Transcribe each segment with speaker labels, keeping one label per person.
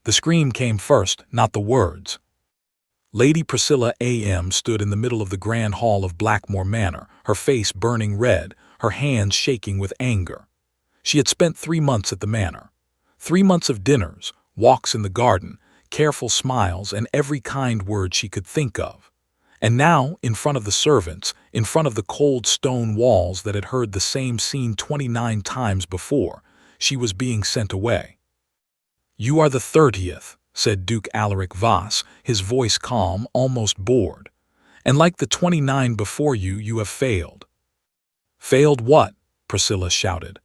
Speaker 1: The scream came first, not the words. Lady Priscilla A.M. stood in the middle of the grand hall of Blackmore Manor, her face burning red, her hands shaking with anger. She had spent 3 months at the manor. 3 months of dinners, walks in the garden, careful smiles, and every kind word she could think of. And now, in front of the servants, in front of the cold stone walls that had heard the same scene 29 times before, she was being sent away. "You are the 30th, said Duke Alaric Vos, his voice calm, almost bored. "And like the 29 before you, you have failed." "Failed what?" Priscilla shouted.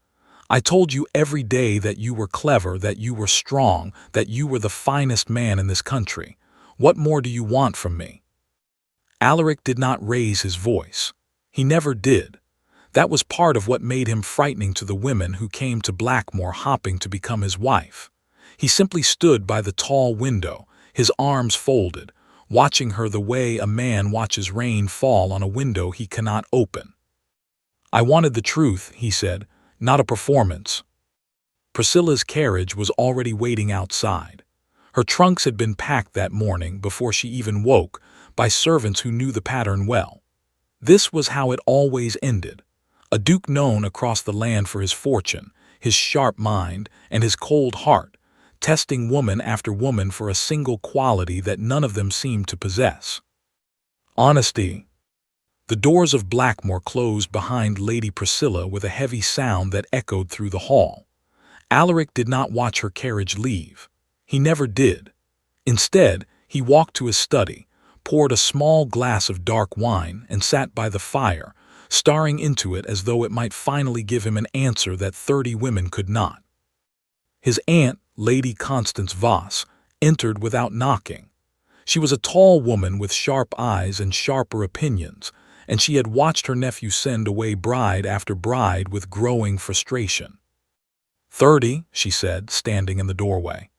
Speaker 1: "I told you every day that you were clever, that you were strong, that you were the finest man in this country. What more do you want from me?" Alaric did not raise his voice. He never did. That was part of what made him frightening to the women who came to Blackmore hopping to become his wife. He simply stood by the tall window, his arms folded, watching her the way a man watches rain fall on a window he cannot open. "I wanted the truth," he said, "not a performance." Priscilla's carriage was already waiting outside. Her trunks had been packed that morning before she even woke, by servants who knew the pattern well. This was how it always ended. A duke known across the land for his fortune, his sharp mind, and his cold heart, testing woman after woman for a single quality that none of them seemed to possess: honesty. The doors of Blackmore closed behind Lady Priscilla with a heavy sound that echoed through the hall. Alaric did not watch her carriage leave. He never did. Instead, he walked to his study, poured a small glass of dark wine, and sat by the fire, staring into it as though it might finally give him an answer that 30 women could not. His aunt, Lady Constance Vos, entered without knocking. She was a tall woman with sharp eyes and sharper opinions, and she had watched her nephew send away bride after bride with growing frustration. 30, she said, standing in the doorway.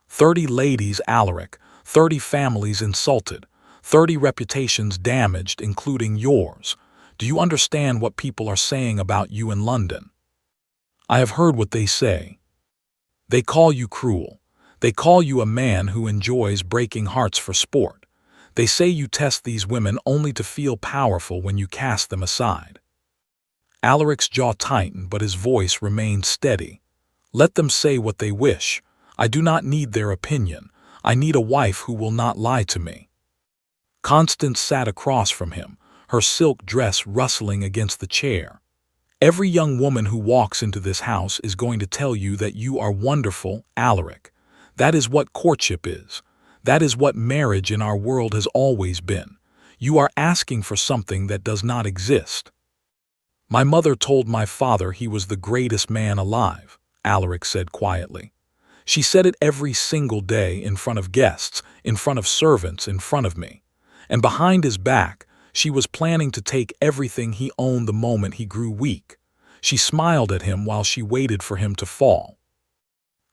Speaker 1: 30 ladies, Alaric, 30 families insulted, 30 reputations damaged, including yours. Do you understand what people are saying about you in London? I have heard what they say. They call you cruel. They call you a man who enjoys breaking hearts for sport. They say you test these women only to feel powerful when you cast them aside. Alaric's jaw tightened, but his voice remained steady. Let them say what they wish. I do not need their opinion. I need a wife who will not lie to me. Constance sat across from him, her silk dress rustling against the chair. Every young woman who walks into this house is going to tell you that you are wonderful, Alaric. That is what courtship is. That is what marriage in our world has always been. You are asking for something that does not exist. My mother told my father he was the greatest man alive, Alaric said quietly. She said it every single day in front of guests, in front of servants, in front of me. And behind his back, she was planning to take everything he owned the moment he grew weak. She smiled at him while she waited for him to fall.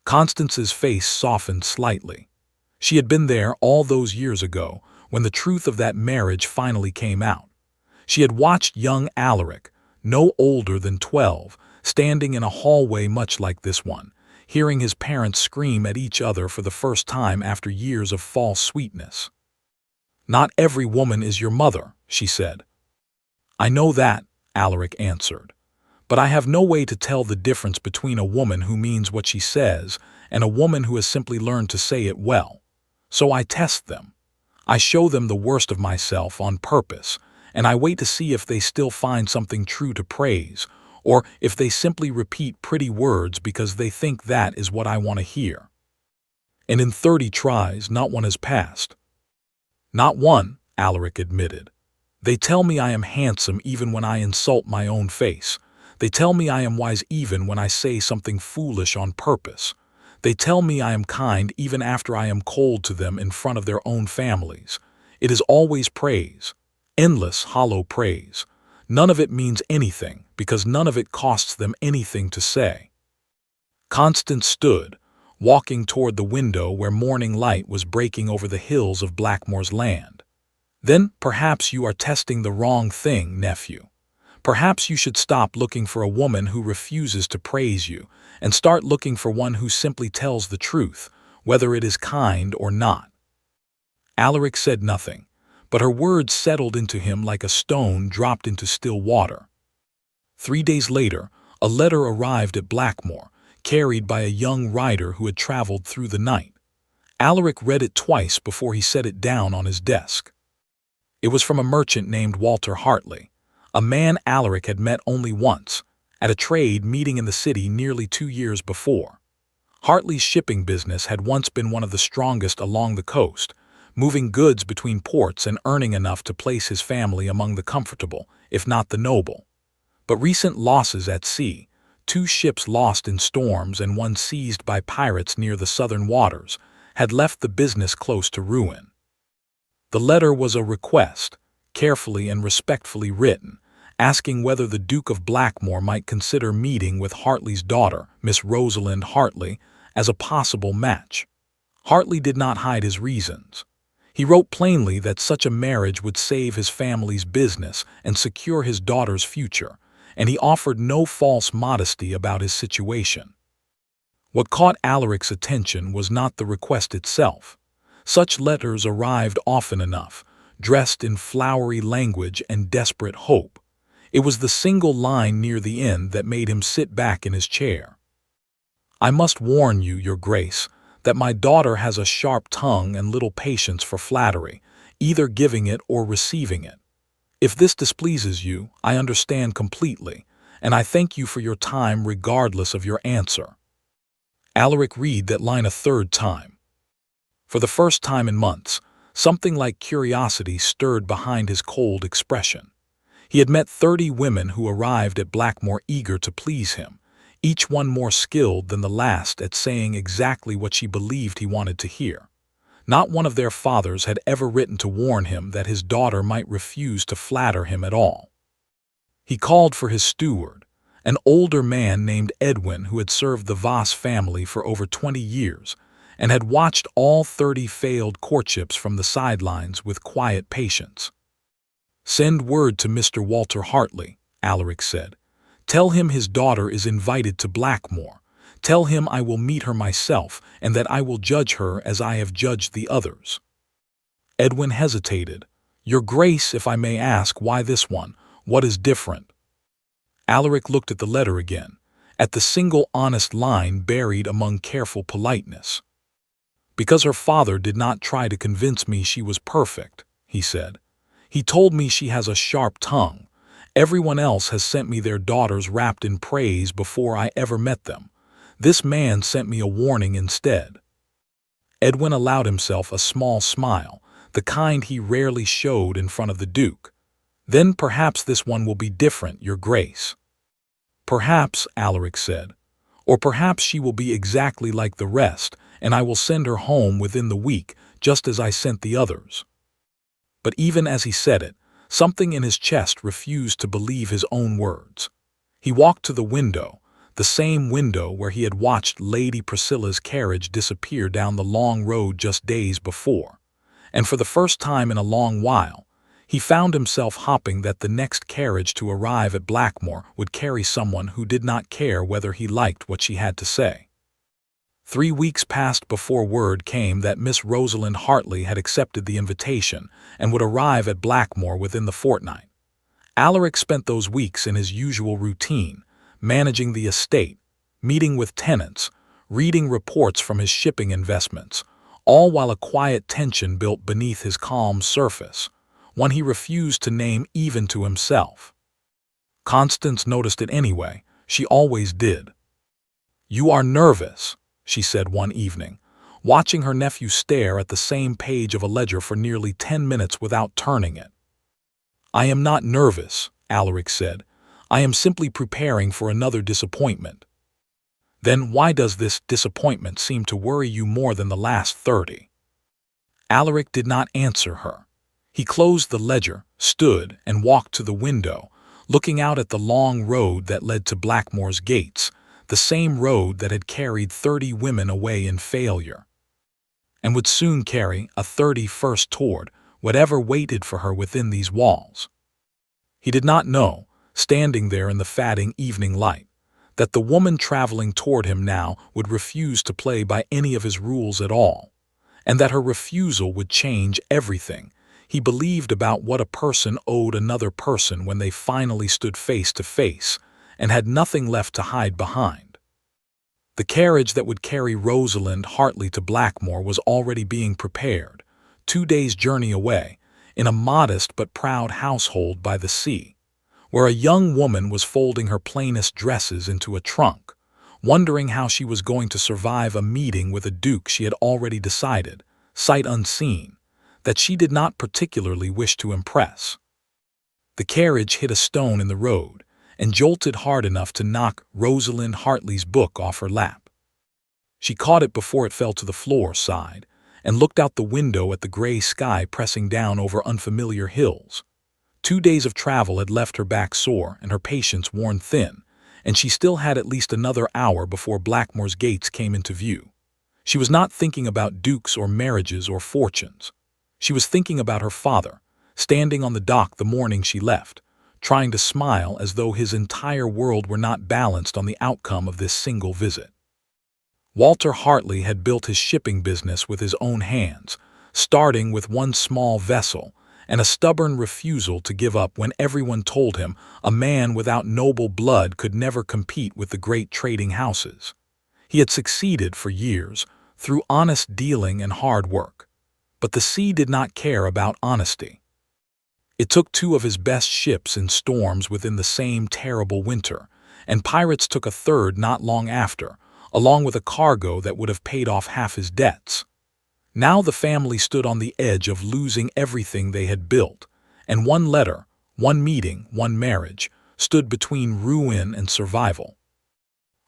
Speaker 1: Constance's face softened slightly. She had been there all those years ago, when the truth of that marriage finally came out. She had watched young Alaric, no older than 12, standing in a hallway much like this one, hearing his parents scream at each other for the first time after years of false sweetness. Not every woman is your mother, she said. I know that, Alaric answered. But I have no way to tell the difference between a woman who means what she says and a woman who has simply learned to say it well. So I test them. I show them the worst of myself on purpose, and I wait to see if they still find something true to praise, or if they simply repeat pretty words because they think that is what I want to hear. And in 30 tries, not one has passed. Not one, Alaric admitted. They tell me I am handsome even when I insult my own face. They tell me I am wise even when I say something foolish on purpose. They tell me I am kind even after I am cold to them in front of their own families. It is always praise. Endless, hollow praise. None of it means anything, because none of it costs them anything to say. Constance stood, walking toward the window where morning light was breaking over the hills of Blackmore's land. Then perhaps you are testing the wrong thing, nephew. Perhaps you should stop looking for a woman who refuses to praise you and start looking for one who simply tells the truth, whether it is kind or not." Alaric said nothing, but her words settled into him like a stone dropped into still water. 3 days later, a letter arrived at Blackmore, carried by a young rider who had traveled through the night. Alaric read it twice before he set it down on his desk. It was from a merchant named Walter Hartley, a man Alaric had met only once, at a trade meeting in the city nearly 2 years before. Hartley's shipping business had once been one of the strongest along the coast, moving goods between ports and earning enough to place his family among the comfortable, if not the noble. But recent losses at sea, 2 ships lost in storms and one seized by pirates near the southern waters, had left the business close to ruin. The letter was a request, carefully and respectfully written, asking whether the Duke of Blackmore might consider meeting with Hartley's daughter, Miss Rosalind Hartley, as a possible match. Hartley did not hide his reasons. He wrote plainly that such a marriage would save his family's business and secure his daughter's future, and he offered no false modesty about his situation. What caught Alaric's attention was not the request itself. Such letters arrived often enough, dressed in flowery language and desperate hope. It was the single line near the end that made him sit back in his chair. "I must warn you, Your Grace, that my daughter has a sharp tongue and little patience for flattery, either giving it or receiving it. If this displeases you, I understand completely, and I thank you for your time regardless of your answer." Alaric read that line a third time. For the first time in months, something like curiosity stirred behind his cold expression. He had met 30 women who arrived at Blackmore eager to please him, each one more skilled than the last at saying exactly what she believed he wanted to hear. Not one of their fathers had ever written to warn him that his daughter might refuse to flatter him at all. He called for his steward, an older man named Edwin who had served the Voss family for over 20 years, and had watched all 30 failed courtships from the sidelines with quiet patience. "Send word to Mr. Walter Hartley," Alaric said. "Tell him his daughter is invited to Blackmore. Tell him I will meet her myself and that I will judge her as I have judged the others." Edwin hesitated. "Your Grace, if I may ask, why this one? What is different?" Alaric looked at the letter again, at the single honest line buried among careful politeness. "Because her father did not try to convince me she was perfect," he said. "He told me she has a sharp tongue. Everyone else has sent me their daughters wrapped in praise before I ever met them. This man sent me a warning instead." Edwin allowed himself a small smile, the kind he rarely showed in front of the Duke. "Then perhaps this one will be different, Your Grace." "Perhaps," Alaric said. "Or perhaps she will be exactly like the rest, and I will send her home within the week, just as I sent the others." But even as he said it, something in his chest refused to believe his own words. He walked to the window, the same window where he had watched Lady Priscilla's carriage disappear down the long road just days before, and for the first time in a long while, he found himself hoping that the next carriage to arrive at Blackmore would carry someone who did not care whether he liked what she had to say. 3 weeks passed before word came that Miss Rosalind Hartley had accepted the invitation and would arrive at Blackmore within the fortnight. Alaric spent those weeks in his usual routine, managing the estate, meeting with tenants, reading reports from his shipping investments, all while a quiet tension built beneath his calm surface, one he refused to name even to himself. Constance noticed it anyway. She always did. "You are nervous," she said one evening, watching her nephew stare at the same page of a ledger for nearly 10 minutes without turning it. "I am not nervous," Alaric said. "I am simply preparing for another disappointment." "Then why does this disappointment seem to worry you more than the last 30? Alaric did not answer her. He closed the ledger, stood, and walked to the window, looking out at the long road that led to Blackmore's gates, the same road that had carried 30 women away in failure, and would soon carry a 31st toward whatever waited for her within these walls. He did not know, standing there in the fading evening light, that the woman traveling toward him now would refuse to play by any of his rules at all, and that her refusal would change everything he believed about what a person owed another person when they finally stood face to face and had nothing left to hide behind. The carriage that would carry Rosalind Hartley to Blackmore was already being prepared, 2 days' journey away, in a modest but proud household by the sea, where a young woman was folding her plainest dresses into a trunk, wondering how she was going to survive a meeting with a duke she had already decided, sight unseen, that she did not particularly wish to impress. The carriage hit a stone in the road and jolted hard enough to knock Rosalind Hartley's book off her lap. She caught it before it fell to the floor, sighed, and looked out the window at the gray sky pressing down over unfamiliar hills. 2 days of travel had left her back sore and her patience worn thin, and she still had at least another hour before Blackmore's gates came into view. She was not thinking about dukes or marriages or fortunes. She was thinking about her father, standing on the dock the morning she left, trying to smile as though his entire world were not balanced on the outcome of this single visit. Walter Hartley had built his shipping business with his own hands, starting with one small vessel and a stubborn refusal to give up when everyone told him a man without noble blood could never compete with the great trading houses. He had succeeded for years through honest dealing and hard work, but the sea did not care about honesty. It took 2 of his best ships in storms within the same terrible winter, and pirates took a third not long after, along with a cargo that would have paid off half his debts. Now the family stood on the edge of losing everything they had built, and one letter, one meeting, one marriage, stood between ruin and survival.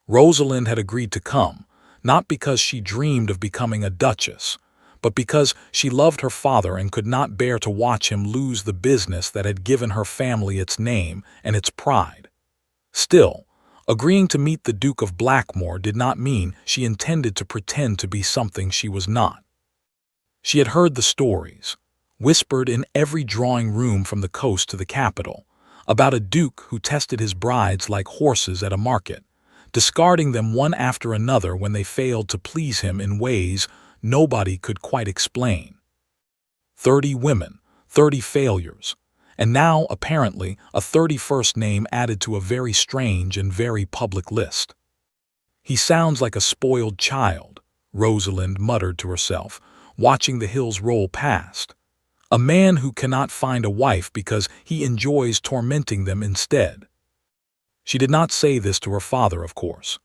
Speaker 1: Rosalind had agreed to come, not because she dreamed of becoming a duchess, but because she loved her father and could not bear to watch him lose the business that had given her family its name and its pride. Still, agreeing to meet the Duke of Blackmore did not mean she intended to pretend to be something she was not. She had heard the stories, whispered in every drawing room from the coast to the capital, about a duke who tested his brides like horses at a market, discarding them one after another when they failed to please him in ways nobody could quite explain. 30 women, 30 failures, and now, apparently, a 31st name added to a very strange and very public list. "He sounds like a spoiled child," Rosalind muttered to herself, watching the hills roll past. "A man who cannot find a wife because he enjoys tormenting them instead." She did not say this to her father, of course.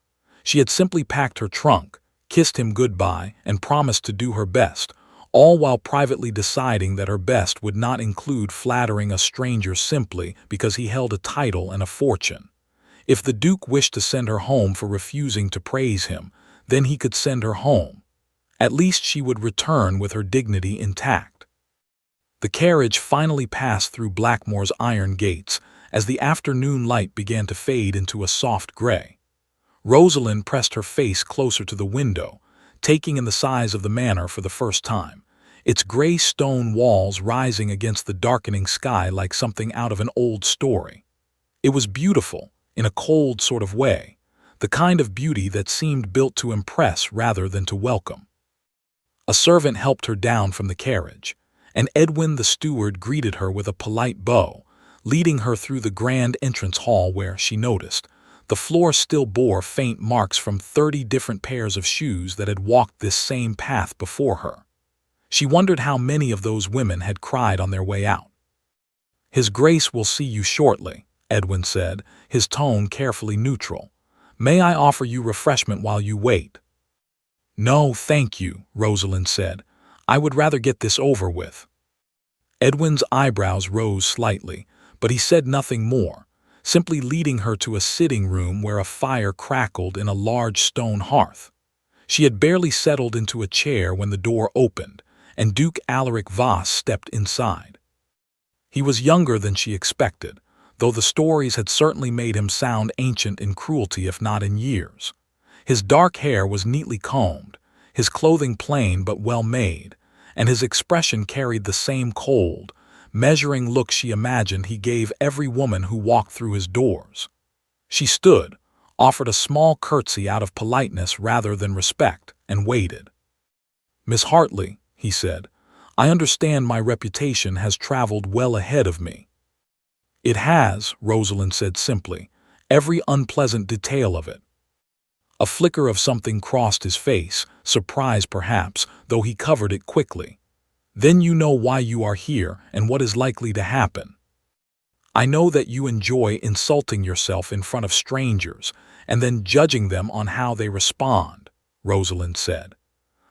Speaker 1: She had simply packed her trunk, kissed him goodbye, and promised to do her best, all while privately deciding that her best would not include flattering a stranger simply because he held a title and a fortune. If the Duke wished to send her home for refusing to praise him, then he could send her home. At least she would return with her dignity intact. The carriage finally passed through Blackmore's iron gates as the afternoon light began to fade into a soft gray. Rosalind pressed her face closer to the window, taking in the size of the manor for the first time, its gray stone walls rising against the darkening sky like something out of an old story. It was beautiful, in a cold sort of way, the kind of beauty that seemed built to impress rather than to welcome. A servant helped her down from the carriage, and Edwin the steward greeted her with a polite bow, leading her through the grand entrance hall where, she noticed, the floor still bore faint marks from 30 different pairs of shoes that had walked this same path before her. She wondered how many of those women had cried on their way out. "His Grace will see you shortly," Edwin said, his tone carefully neutral. "May I offer you refreshment while you wait?" "No, thank you," Rosalind said. "I would rather get this over with." Edwin's eyebrows rose slightly, but he said nothing more, simply leading her to a sitting room where a fire crackled in a large stone hearth. She had barely settled into a chair when the door opened, and Duke Alaric Voss stepped inside. He was younger than she expected, though the stories had certainly made him sound ancient in cruelty if not in years. His dark hair was neatly combed, his clothing plain but well made, and his expression carried the same cold, measuring look she imagined he gave every woman who walked through his doors. She stood, offered a small curtsy out of politeness rather than respect, and waited. "Miss Hartley," he said, "I understand my reputation has traveled well ahead of me." "It has," Rosalind said simply, "every unpleasant detail of it." A flicker of something crossed his face, surprise perhaps, though he covered it quickly. "Then you know why you are here and what is likely to happen." "I know that you enjoy insulting yourself in front of strangers and then judging them on how they respond," Rosalind said.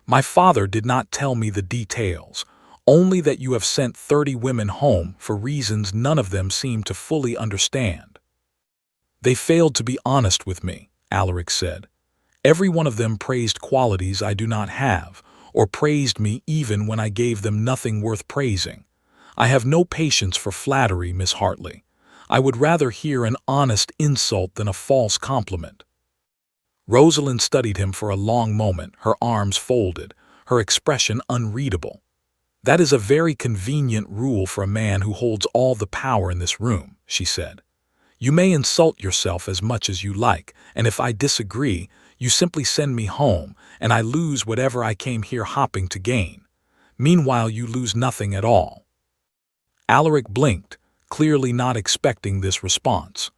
Speaker 1: "My father did not tell me the details, only that you have sent 30 women home for reasons none of them seem to fully understand." "They failed to be honest with me," Alaric said. "Every one of them praised qualities I do not have, or praised me even when I gave them nothing worth praising. I have no patience for flattery, Miss Hartley. I would rather hear an honest insult than a false compliment." Rosalind studied him for a long moment, her arms folded, her expression unreadable. "That is a very convenient rule for a man who holds all the power in this room," she said. "You may insult yourself as much as you like, and if I disagree, you simply send me home, and I lose whatever I came here hopping to gain. Meanwhile, you lose nothing at all." Alaric blinked, clearly not expecting this response.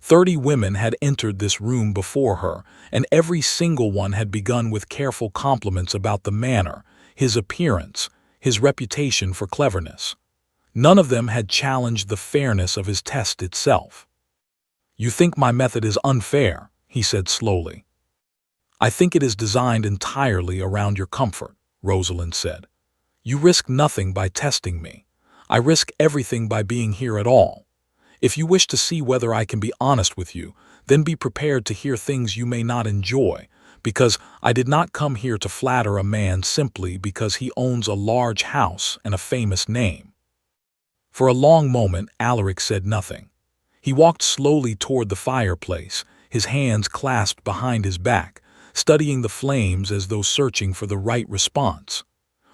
Speaker 1: 30 women had entered this room before her, and every single one had begun with careful compliments about the manner, his appearance, his reputation for cleverness. None of them had challenged the fairness of his test itself. "You think my method is unfair," he said slowly. "I think it is designed entirely around your comfort," Rosalind said. "You risk nothing by testing me. I risk everything by being here at all. If you wish to see whether I can be honest with you, then be prepared to hear things you may not enjoy, because I did not come here to flatter a man simply because he owns a large house and a famous name." For a long moment, Alaric said nothing. He walked slowly toward the fireplace, his hands clasped behind his back, studying the flames as though searching for the right response.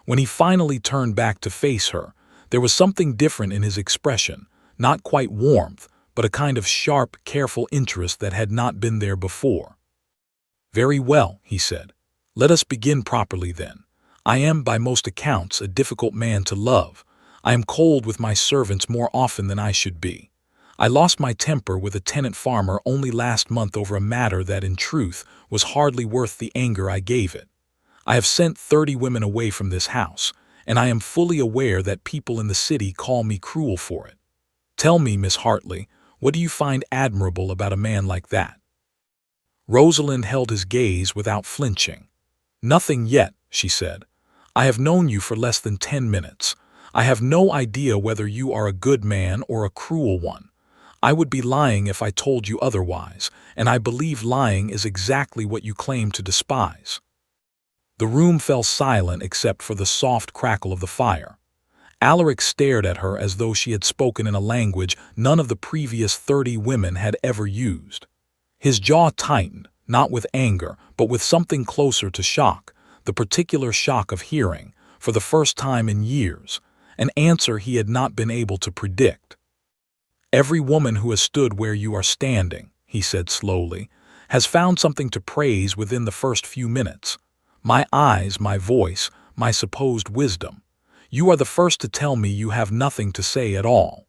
Speaker 1: When he finally turned back to face her, there was something different in his expression, not quite warmth, but a kind of sharp, careful interest that had not been there before. "Very well," he said. "Let us begin properly then. I am, by most accounts, a difficult man to love. I am cold with my servants more often than I should be. I lost my temper with a tenant farmer only last month over a matter that, in truth, was hardly worth the anger I gave it. I have sent 30 women away from this house, and I am fully aware that people in the city call me cruel for it. Tell me, Miss Hartley, what do you find admirable about a man like that?" Rosalind held his gaze without flinching. "Nothing yet," she said. "I have known you for less than 10 minutes. I have no idea whether you are a good man or a cruel one. I would be lying if I told you otherwise, and I believe lying is exactly what you claim to despise." The room fell silent except for the soft crackle of the fire. Alaric stared at her as though she had spoken in a language none of the previous 30 women had ever used. His jaw tightened, not with anger, but with something closer to shock, the particular shock of hearing, for the first time in years, an answer he had not been able to predict. "Every woman who has stood where you are standing," he said slowly, "has found something to praise within the first few minutes. My eyes, my voice, my supposed wisdom. You are the first to tell me you have nothing to say at all."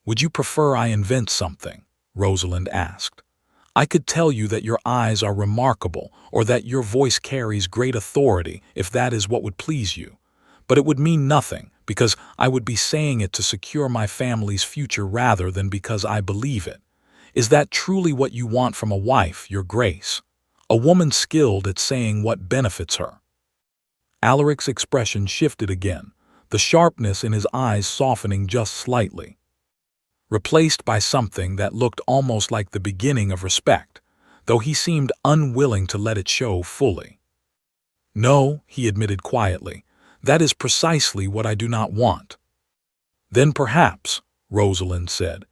Speaker 1: "Would you prefer I invent something?" Rosalind asked. "I could tell you that your eyes are remarkable, or that your voice carries great authority, if that is what would please you. But it would mean nothing, because I would be saying it to secure my family's future rather than because I believe it. Is that truly what you want from a wife, your grace? A woman skilled at saying what benefits her?" Alaric's expression shifted again, the sharpness in his eyes softening just slightly, replaced by something that looked almost like the beginning of respect, though he seemed unwilling to let it show fully. "No," he admitted quietly, "that is precisely what I do not want." "Then perhaps," Rosalind said,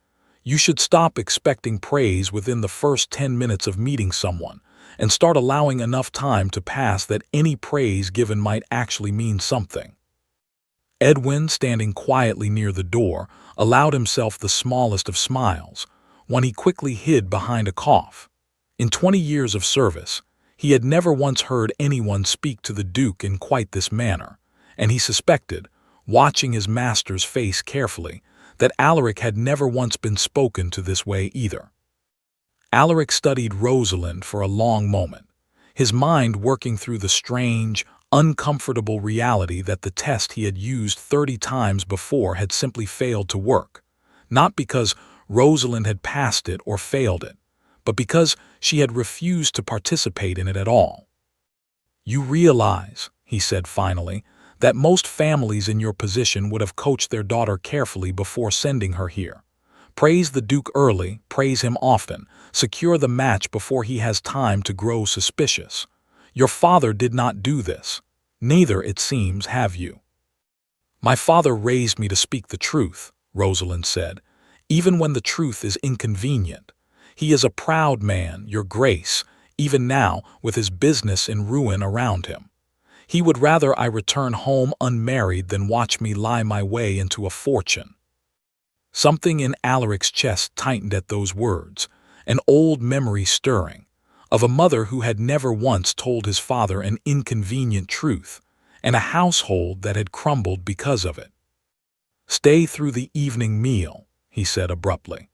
Speaker 1: "you should stop expecting praise within the first 10 minutes of meeting someone, and start allowing enough time to pass that any praise given might actually mean something." Edwin, standing quietly near the door, allowed himself the smallest of smiles, one he quickly hid behind a cough. In 20 years of service, he had never once heard anyone speak to the Duke in quite this manner, and he suspected, watching his master's face carefully, that Alaric had never once been spoken to this way either. Alaric studied Rosalind for a long moment, his mind working through the strange, uncomfortable reality that the test he had used 30 times before had simply failed to work, not because Rosalind had passed it or failed it, but because she had refused to participate in it at all. "You realize," he said finally, "that most families in your position would have coached their daughter carefully before sending her here. Praise the Duke early, praise him often, secure the match before he has time to grow suspicious. Your father did not do this. Neither, it seems, have you." "My father raised me to speak the truth," Rosalind said, "even when the truth is inconvenient. He is a proud man, your grace, even now, with his business in ruin around him. He would rather I return home unmarried than watch me lie my way into a fortune." Something in Alaric's chest tightened at those words, an old memory stirring, of a mother who had never once told his father an inconvenient truth, and a household that had crumbled because of it. "Stay through the evening meal," he said abruptly.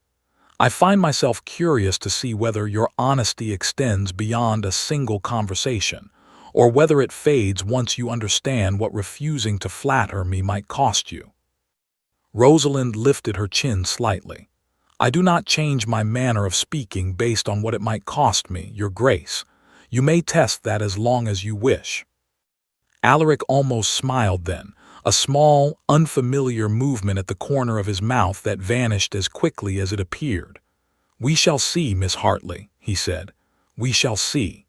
Speaker 1: "I find myself curious to see whether your honesty extends beyond a single conversation, or whether it fades once you understand what refusing to flatter me might cost you." Rosalind lifted her chin slightly. "I do not change my manner of speaking based on what it might cost me, your grace. You may test that as long as you wish." Alaric almost smiled then, a small, unfamiliar movement at the corner of his mouth that vanished as quickly as it appeared. "We shall see, Miss Hartley," he said. "We shall see."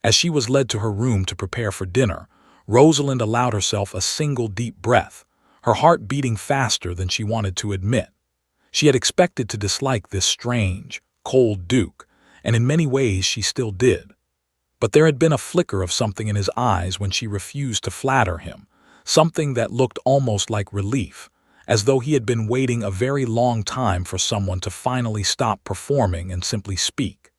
Speaker 1: As she was led to her room to prepare for dinner, Rosalind allowed herself a single deep breath, her heart beating faster than she wanted to admit. She had expected to dislike this strange, cold Duke, and in many ways she still did. But there had been a flicker of something in his eyes when she refused to flatter him, something that looked almost like relief, as though he had been waiting a very long time for someone to finally stop performing and simply speak.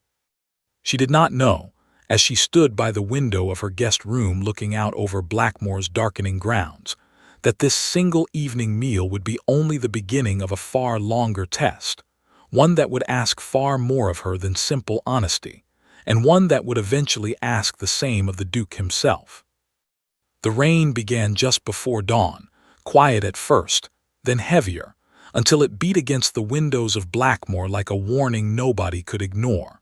Speaker 1: She did not know, as she stood by the window of her guest room looking out over Blackmore's darkening grounds, that this single evening meal would be only the beginning of a far longer test, one that would ask far more of her than simple honesty, and one that would eventually ask the same of the Duke himself. The rain began just before dawn, quiet at first, then heavier, until it beat against the windows of Blackmore like a warning nobody could ignore.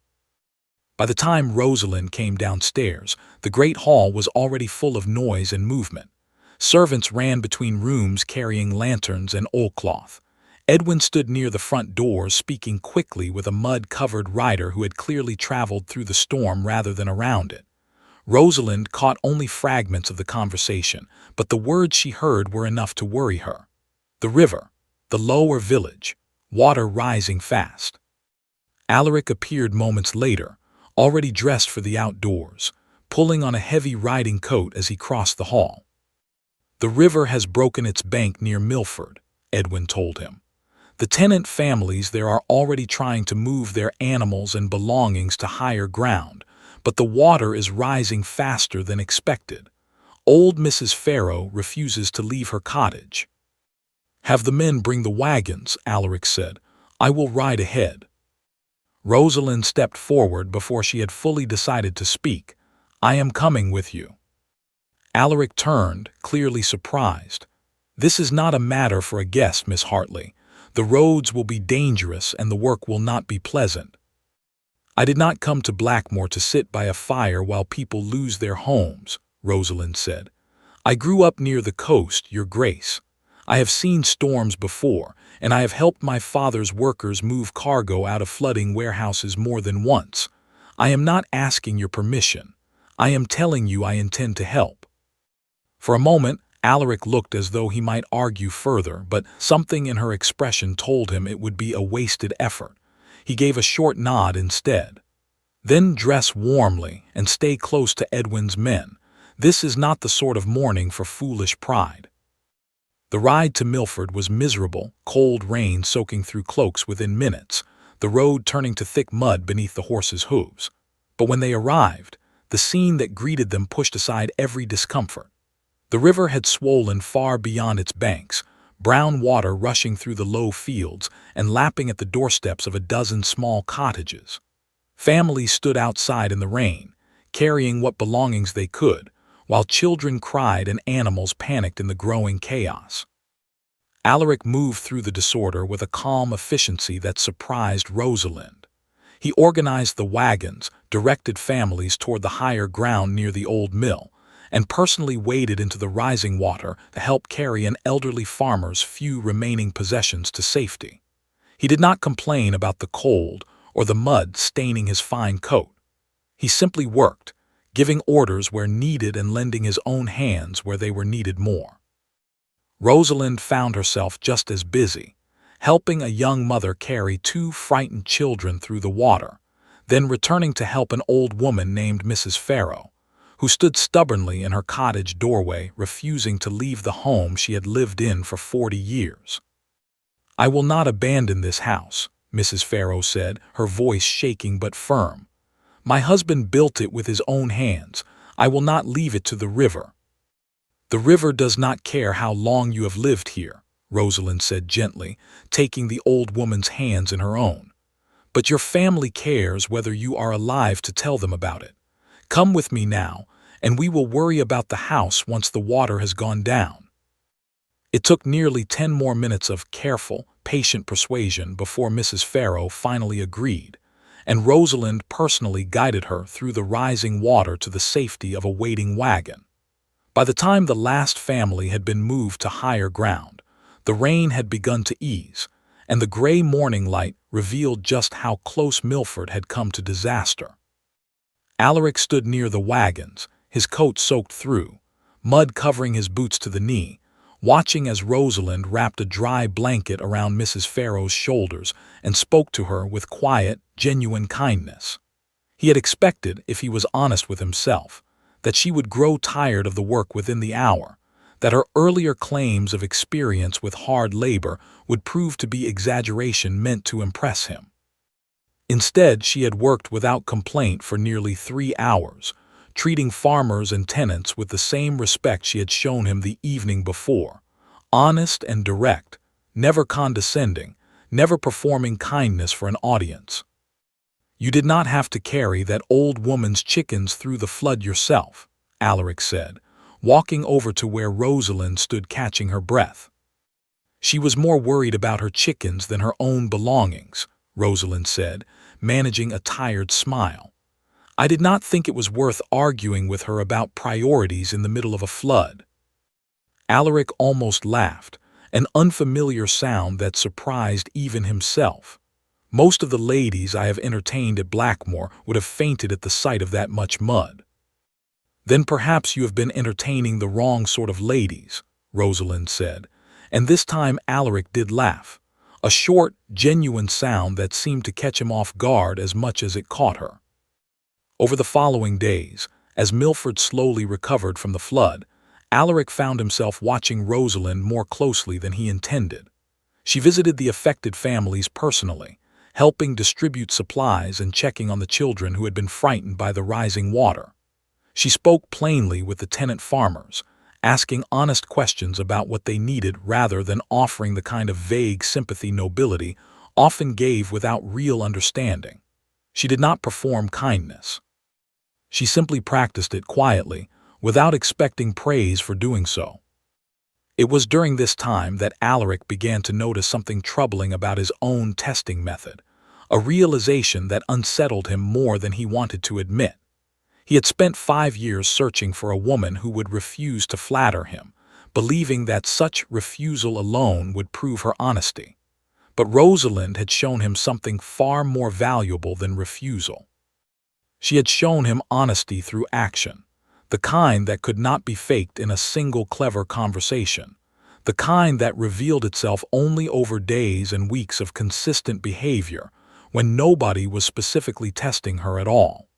Speaker 1: By the time Rosalind came downstairs, the great hall was already full of noise and movement. Servants ran between rooms carrying lanterns and oilcloth. Edwin stood near the front door speaking quickly with a mud-covered rider who had clearly traveled through the storm rather than around it. Rosalind caught only fragments of the conversation, but the words she heard were enough to worry her. The river, the lower village, water rising fast. Alaric appeared moments later, already dressed for the outdoors, pulling on a heavy riding coat as he crossed the hall. "The river has broken its bank near Milford," Edwin told him. "The tenant families there are already trying to move their animals and belongings to higher ground, but the water is rising faster than expected. Old Mrs. Farrow refuses to leave her cottage." "Have the men bring the wagons," Alaric said. "I will ride ahead." Rosalind stepped forward before she had fully decided to speak. "I am coming with you." Alaric turned, clearly surprised. "This is not a matter for a guest, Miss Hartley. The roads will be dangerous and the work will not be pleasant." "I did not come to Blackmore to sit by a fire while people lose their homes," Rosalind said. "I grew up near the coast, your grace. I have seen storms before, and I have helped my father's workers move cargo out of flooding warehouses more than once. I am not asking your permission. I am telling you I intend to help." For a moment, Alaric looked as though he might argue further, but something in her expression told him it would be a wasted effort. He gave a short nod instead. "Then dress warmly and stay close to Edwin's men. This is not the sort of morning for foolish pride." The ride to Milford was miserable, cold rain soaking through cloaks within minutes, the road turning to thick mud beneath the horses' hooves. But when they arrived, the scene that greeted them pushed aside every discomfort. The river had swollen far beyond its banks, brown water rushing through the low fields and lapping at the doorsteps of a dozen small cottages. Families stood outside in the rain, carrying what belongings they could, while children cried and animals panicked in the growing chaos. Alaric moved through the disorder with a calm efficiency that surprised Rosalind. He organized the wagons, directed families toward the higher ground near the old mill, and personally waded into the rising water to help carry an elderly farmer's few remaining possessions to safety. He did not complain about the cold or the mud staining his fine coat. He simply worked, giving orders where needed and lending his own hands where they were needed more. Rosalind found herself just as busy, helping a young mother carry two frightened children through the water, then returning to help an old woman named Mrs. Farrow, who stood stubbornly in her cottage doorway, refusing to leave the home she had lived in for 40 years. "I will not abandon this house," Mrs. Farrow said, her voice shaking but firm. "My husband built it with his own hands. I will not leave it to the river." "The river does not care how long you have lived here," Rosalind said gently, taking the old woman's hands in her own. "But your family cares whether you are alive to tell them about it. Come with me now, and we will worry about the house once the water has gone down." It took nearly 10 more minutes of careful, patient persuasion before Mrs. Farrow finally agreed, and Rosalind personally guided her through the rising water to the safety of a waiting wagon. By the time the last family had been moved to higher ground, the rain had begun to ease, and the gray morning light revealed just how close Milford had come to disaster. Alaric stood near the wagons, his coat soaked through, mud covering his boots to the knee, watching as Rosalind wrapped a dry blanket around Mrs. Farrow's shoulders and spoke to her with quiet, genuine kindness. He had expected, if he was honest with himself, that she would grow tired of the work within the hour, that her earlier claims of experience with hard labor would prove to be exaggeration meant to impress him. Instead, she had worked without complaint for nearly 3 hours, treating farmers and tenants with the same respect she had shown him the evening before, honest and direct, never condescending, never performing kindness for an audience. "You did not have to carry that old woman's chickens through the flood yourself," Alaric said, walking over to where Rosalind stood catching her breath. "She was more worried about her chickens than her own belongings," Rosalind said, managing a tired smile. "I did not think it was worth arguing with her about priorities in the middle of a flood." Alaric almost laughed, an unfamiliar sound that surprised even himself. "Most of the ladies I have entertained at Blackmore would have fainted at the sight of that much mud." "Then perhaps you have been entertaining the wrong sort of ladies," Rosalind said, and this time Alaric did laugh, a short, genuine sound that seemed to catch him off guard as much as it caught her. Over the following days, as Milford slowly recovered from the flood, Alaric found himself watching Rosalind more closely than he intended. She visited the affected families personally, helping distribute supplies and checking on the children who had been frightened by the rising water. She spoke plainly with the tenant farmers, asking honest questions about what they needed rather than offering the kind of vague sympathy nobility often gave without real understanding. She did not perform kindness. She simply practiced it quietly, without expecting praise for doing so. It was during this time that Alaric began to notice something troubling about his own testing method, a realization that unsettled him more than he wanted to admit. He had spent 5 years searching for a woman who would refuse to flatter him, believing that such refusal alone would prove her honesty. But Rosalind had shown him something far more valuable than refusal. She had shown him honesty through action, the kind that could not be faked in a single clever conversation, the kind that revealed itself only over days and weeks of consistent behavior when nobody was specifically testing her at all.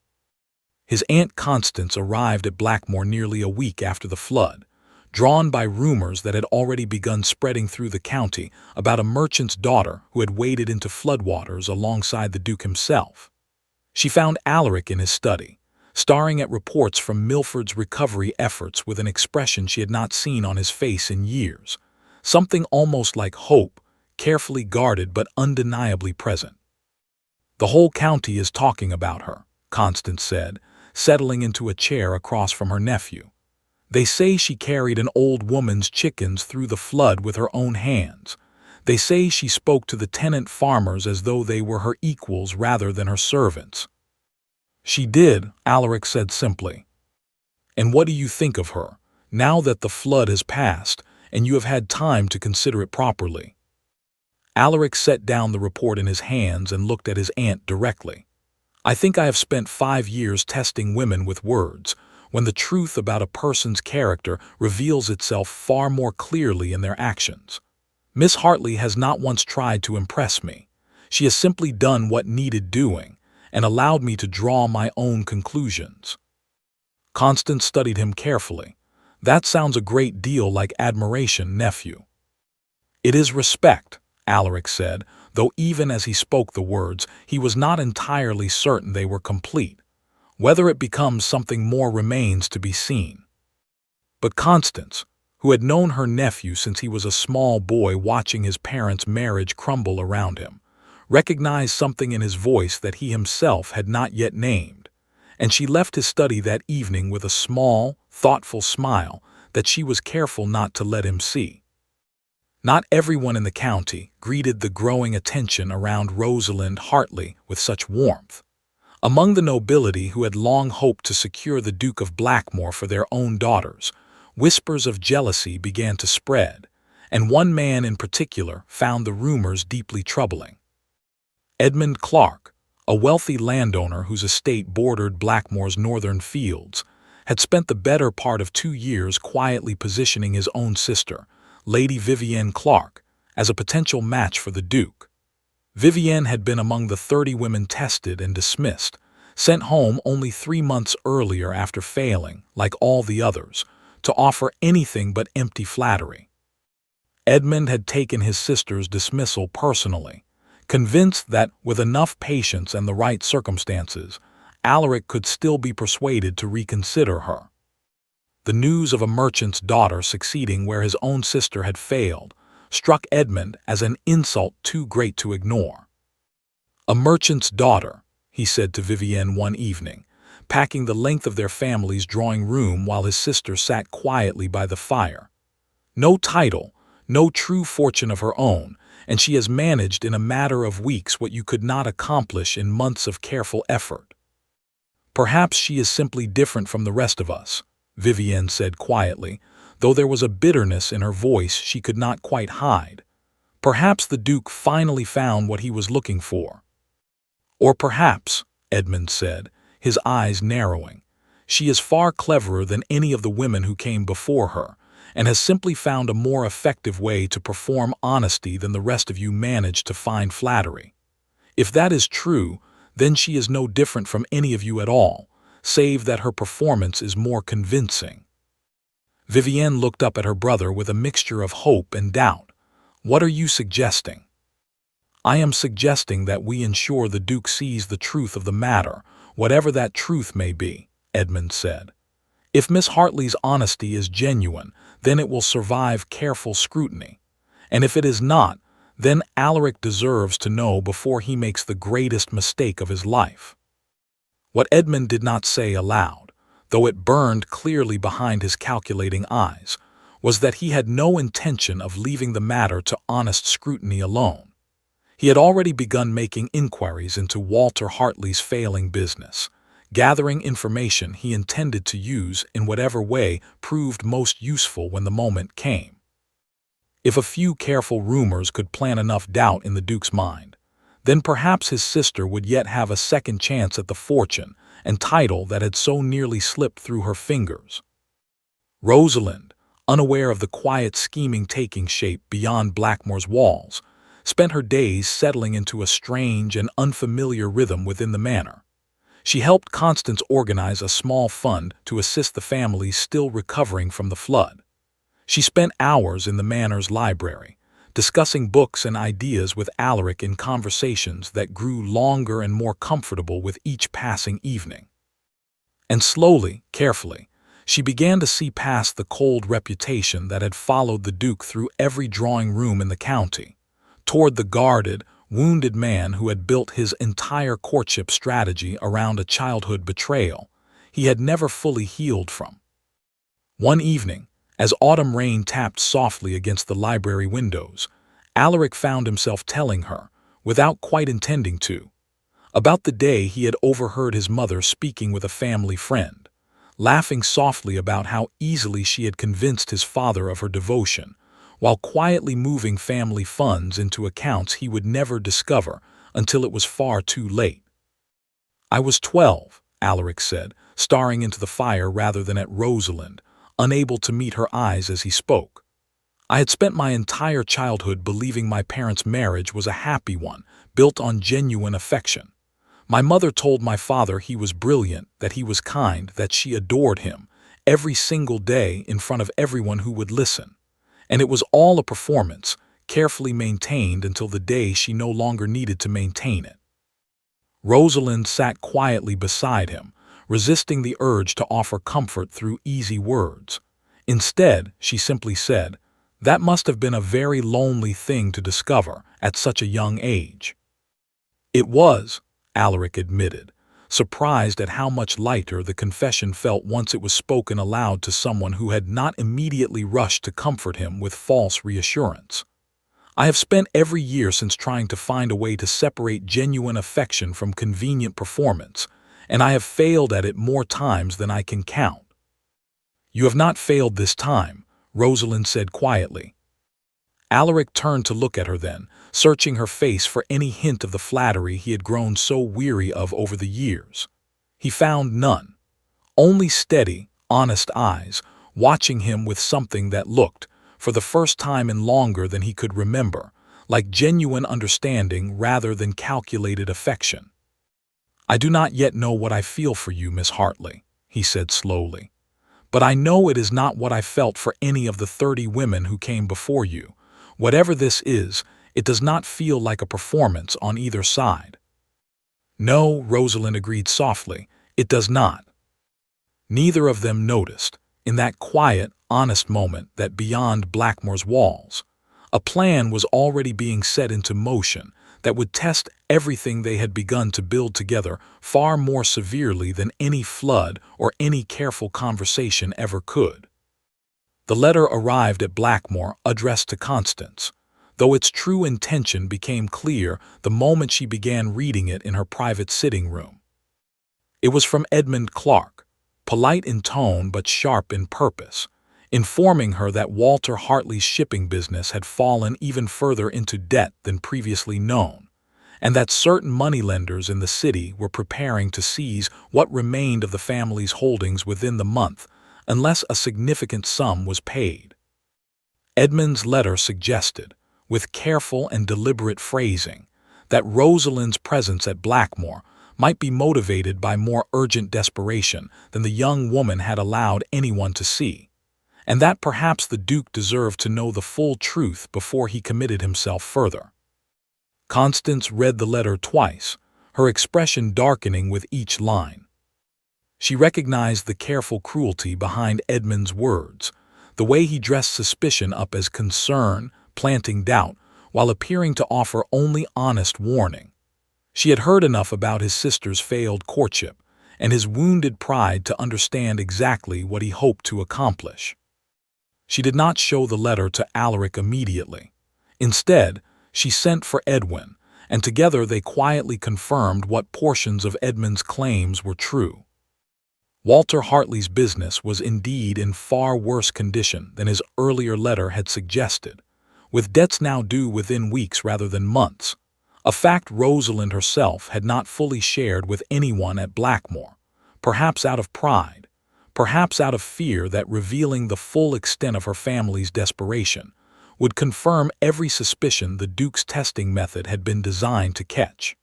Speaker 1: His Aunt Constance arrived at Blackmore nearly a week after the flood, drawn by rumors that had already begun spreading through the county about a merchant's daughter who had waded into floodwaters alongside the Duke himself. She found Alaric in his study, staring at reports from Milford's recovery efforts with an expression she had not seen on his face in years, something almost like hope, carefully guarded but undeniably present. "The whole county is talking about her," Constance said, settling into a chair across from her nephew. "They say she carried an old woman's chickens through the flood with her own hands. They say she spoke to the tenant farmers as though they were her equals rather than her servants." "She did," Alaric said simply. "And what do you think of her, now that the flood has passed and you have had time to consider it properly?" Alaric set down the report in his hands and looked at his aunt directly. "I think I have spent 5 years testing women with words, when the truth about a person's character reveals itself far more clearly in their actions. Miss Hartley has not once tried to impress me. She has simply done what needed doing, and allowed me to draw my own conclusions." Constance studied him carefully. "That sounds a great deal like admiration, nephew." "It is respect," Alaric said, though even as he spoke the words, he was not entirely certain they were complete. Whether it becomes something more remains to be seen. But Constance, who had known her nephew since he was a small boy watching his parents' marriage crumble around him, recognized something in his voice that he himself had not yet named, and she left his study that evening with a small, thoughtful smile that she was careful not to let him see. Not everyone in the county greeted the growing attention around Rosalind Hartley with such warmth. Among the nobility who had long hoped to secure the Duke of Blackmore for their own daughters, whispers of jealousy began to spread, and one man in particular found the rumors deeply troubling. Edmund Clark, a wealthy landowner whose estate bordered Blackmore's northern fields, had spent the better part of 2 years quietly positioning his own sister, Lady Vivienne Clark, as a potential match for the Duke. Vivienne had been among the 30 women tested and dismissed, sent home only 3 months earlier after failing, like all the others, to offer anything but empty flattery. Edmund had taken his sister's dismissal personally, convinced that with enough patience and the right circumstances, Alaric could still be persuaded to reconsider her. The news of a merchant's daughter succeeding where his own sister had failed struck Edmund as an insult too great to ignore. "A merchant's daughter," he said to Vivienne one evening, packing the length of their family's drawing room while his sister sat quietly by the fire. "No title, no true fortune of her own, and she has managed in a matter of weeks what you could not accomplish in months of careful effort." "Perhaps she is simply different from the rest of us," Vivienne said quietly, though there was a bitterness in her voice she could not quite hide. "Perhaps the Duke finally found what he was looking for." "Or perhaps," Edmund said, his eyes narrowing, "she is far cleverer than any of the women who came before her, and has simply found a more effective way to perform honesty than the rest of you managed to find flattery. If that is true, then she is no different from any of you at all, save that her performance is more convincing." Vivienne looked up at her brother with a mixture of hope and doubt. "What are you suggesting?" "I am suggesting that we ensure the Duke sees the truth of the matter, whatever that truth may be," Edmund said. "If Miss Hartley's honesty is genuine, then it will survive careful scrutiny. And if it is not, then Alaric deserves to know before he makes the greatest mistake of his life." What Edmund did not say aloud, though it burned clearly behind his calculating eyes, was that he had no intention of leaving the matter to honest scrutiny alone. He had already begun making inquiries into Walter Hartley's failing business, gathering information he intended to use in whatever way proved most useful when the moment came. If a few careful rumors could plant enough doubt in the Duke's mind, then perhaps his sister would yet have a second chance at the fortune and title that had so nearly slipped through her fingers. Rosalind, unaware of the quiet scheming taking shape beyond Blackmore's walls, spent her days settling into a strange and unfamiliar rhythm within the manor. She helped Constance organize a small fund to assist the families still recovering from the flood. She spent hours in the manor's library, discussing books and ideas with Alaric in conversations that grew longer and more comfortable with each passing evening. And slowly, carefully, she began to see past the cold reputation that had followed the Duke through every drawing room in the county, toward the guarded, wounded man who had built his entire courtship strategy around a childhood betrayal he had never fully healed from. One evening, as autumn rain tapped softly against the library windows, Alaric found himself telling her, without quite intending to, about the day he had overheard his mother speaking with a family friend, laughing softly about how easily she had convinced his father of her devotion, while quietly moving family funds into accounts he would never discover until it was far too late. "I was 12, Alaric said, staring into the fire rather than at Rosalind, unable to meet her eyes as he spoke. "I had spent my entire childhood believing my parents' marriage was a happy one, built on genuine affection. My mother told my father he was brilliant, that he was kind, that she adored him, every single day in front of everyone who would listen. And it was all a performance, carefully maintained until the day she no longer needed to maintain it." Rosalind sat quietly beside him, resisting the urge to offer comfort through easy words. Instead, she simply said, "That must have been a very lonely thing to discover at such a young age." "It was," Alaric admitted, surprised at how much lighter the confession felt once it was spoken aloud to someone who had not immediately rushed to comfort him with false reassurance. "I have spent every year since trying to find a way to separate genuine affection from convenient performance, and I have failed at it more times than I can count." "You have not failed this time," Rosalind said quietly. Alaric turned to look at her then, searching her face for any hint of the flattery he had grown so weary of over the years. He found none. Only steady, honest eyes, watching him with something that looked, for the first time in longer than he could remember, like genuine understanding rather than calculated affection. "I do not yet know what I feel for you, Miss Hartley," he said slowly. "But I know it is not what I felt for any of the 30 women who came before you. Whatever this is, it does not feel like a performance on either side." "No," Rosalind agreed softly, "it does not." Neither of them noticed, in that quiet, honest moment, that beyond Blackmore's walls, a plan was already being set into motion that would test everything they had begun to build together far more severely than any flood or any careful conversation ever could. The letter arrived at Blackmore addressed to Constance, though its true intention became clear the moment she began reading it in her private sitting room. It was from Edmund Clark, polite in tone but sharp in purpose, informing her that Walter Hartley's shipping business had fallen even further into debt than previously known, and that certain moneylenders in the city were preparing to seize what remained of the family's holdings within the month, unless a significant sum was paid. Edmund's letter suggested, with careful and deliberate phrasing, that Rosalind's presence at Blackmore might be motivated by more urgent desperation than the young woman had allowed anyone to see, and that perhaps the Duke deserved to know the full truth before he committed himself further. Constance read the letter twice, her expression darkening with each line. She recognized the careful cruelty behind Edmund's words, the way he dressed suspicion up as concern, planting doubt, while appearing to offer only honest warning. She had heard enough about his sister's failed courtship and his wounded pride to understand exactly what he hoped to accomplish. She did not show the letter to Alaric immediately. Instead, she sent for Edwin, and together they quietly confirmed what portions of Edmund's claims were true. Walter Hartley's business was indeed in far worse condition than his earlier letter had suggested, with debts now due within weeks rather than months, a fact Rosalind herself had not fully shared with anyone at Blackmore, perhaps out of pride, perhaps out of fear that revealing the full extent of her family's desperation would confirm every suspicion the Duke's testing method had been designed to catch.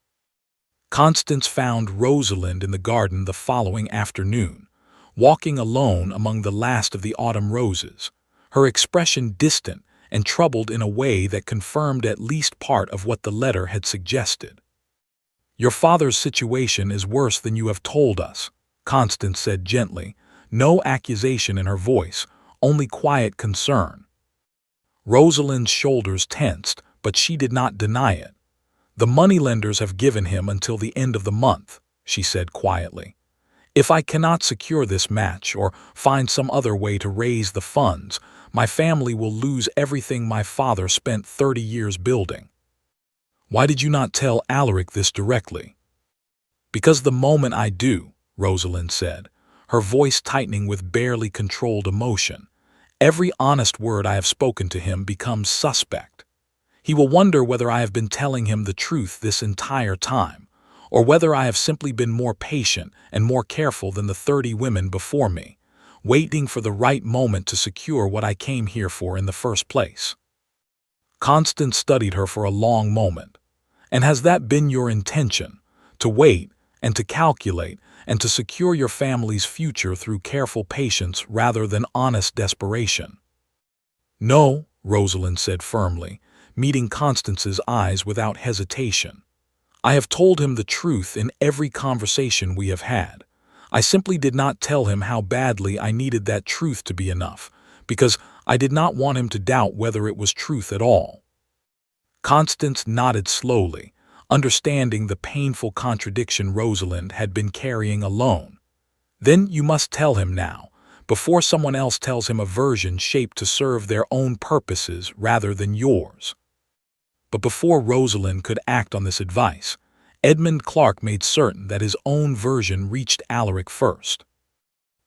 Speaker 1: Constance found Rosalind in the garden the following afternoon, walking alone among the last of the autumn roses, her expression distant and troubled in a way that confirmed at least part of what the letter had suggested. "Your father's situation is worse than you have told us," Constance said gently, no accusation in her voice, only quiet concern. Rosalind's shoulders tensed, but she did not deny it. "The moneylenders have given him until the end of the month," she said quietly. "If I cannot secure this match or find some other way to raise the funds, my family will lose everything my father spent 30 years building." "Why did you not tell Alaric this directly?" "Because the moment I do," Rosalind said, her voice tightening with barely controlled emotion, "every honest word I have spoken to him becomes suspect. He will wonder whether I have been telling him the truth this entire time, or whether I have simply been more patient and more careful than the 30 women before me, waiting for the right moment to secure what I came here for in the first place." Constance studied her for a long moment. "And has that been your intention, to wait and to calculate and to secure your family's future through careful patience rather than honest desperation?" "No," Rosalind said firmly, meeting Constance's eyes without hesitation. "I have told him the truth in every conversation we have had. I simply did not tell him how badly I needed that truth to be enough, because I did not want him to doubt whether it was truth at all." Constance nodded slowly, understanding the painful contradiction Rosalind had been carrying alone. "Then you must tell him now, before someone else tells him a version shaped to serve their own purposes rather than yours." But before Rosalind could act on this advice, Edmund Clark made certain that his own version reached Alaric first.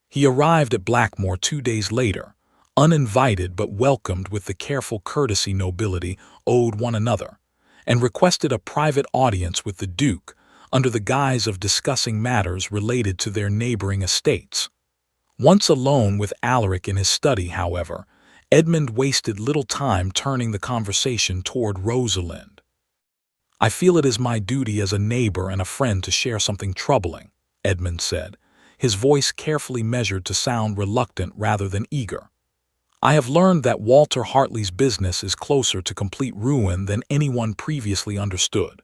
Speaker 1: He arrived at Blackmore 2 days later, uninvited but welcomed with the careful courtesy nobility owed one another, and requested a private audience with the Duke under the guise of discussing matters related to their neighboring estates. Once alone with Alaric in his study, however, Edmund wasted little time turning the conversation toward Rosalind. "I feel it is my duty as a neighbor and a friend to share something troubling," Edmund said, his voice carefully measured to sound reluctant rather than eager. "I have learned that Walter Hartley's business is closer to complete ruin than anyone previously understood.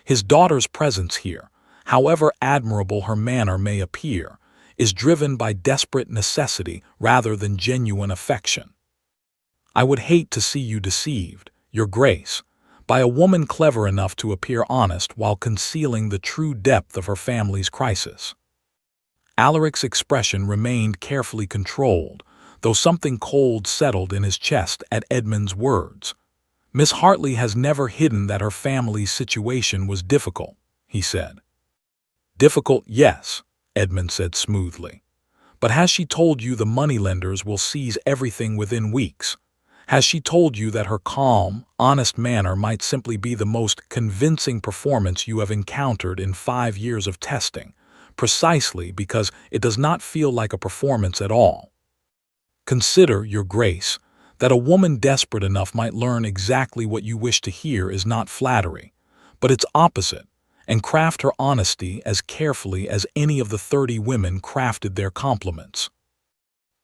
Speaker 1: His daughter's presence here, however admirable her manner may appear, is driven by desperate necessity rather than genuine affection. I would hate to see you deceived, Your Grace, by a woman clever enough to appear honest while concealing the true depth of her family's crisis." Alaric's expression remained carefully controlled, though something cold settled in his chest at Edmund's words. "Miss Hartley has never hidden that her family's situation was difficult," he said. "Difficult, yes," Edmund said smoothly. "But has she told you the moneylenders will seize everything within weeks? Has she told you that her calm, honest manner might simply be the most convincing performance you have encountered in 5 years of testing, precisely because it does not feel like a performance at all? Consider, Your Grace, that a woman desperate enough might learn exactly what you wish to hear is not flattery, but its opposite, and craft her honesty as carefully as any of the 30 women crafted their compliments."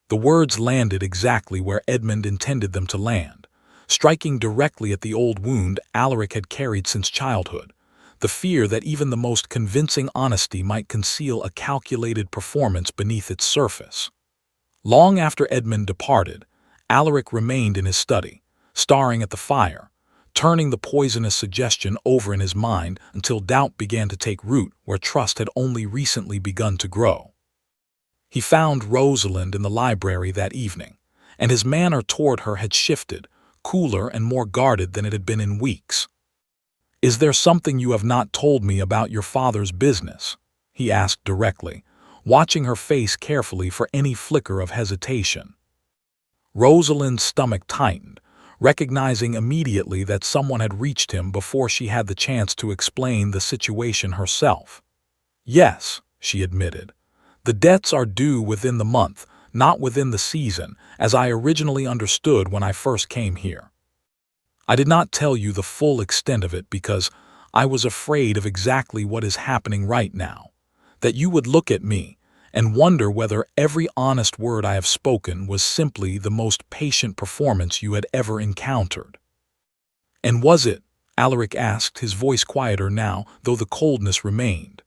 Speaker 1: The words landed exactly where Edmund intended them to land, striking directly at the old wound Alaric had carried since childhood, the fear that even the most convincing honesty might conceal a calculated performance beneath its surface. Long after Edmund departed, Alaric remained in his study, staring at the fire, turning the poisonous suggestion over in his mind until doubt began to take root where trust had only recently begun to grow. He found Rosalind in the library that evening, and his manner toward her had shifted, cooler and more guarded than it had been in weeks. "Is there something you have not told me about your father's business?" he asked directly, watching her face carefully for any flicker of hesitation. Rosalind's stomach tightened, recognizing immediately that someone had reached him before she had the chance to explain the situation herself. "Yes," she admitted. "The debts are due within the month, not within the season, as I originally understood when I first came here. I did not tell you the full extent of it because I was afraid of exactly what is happening right now, that you would look at me, and wonder whether every honest word I have spoken was simply the most patient performance you had ever encountered. And was it? Alaric asked, his voice quieter now, though the coldness remained.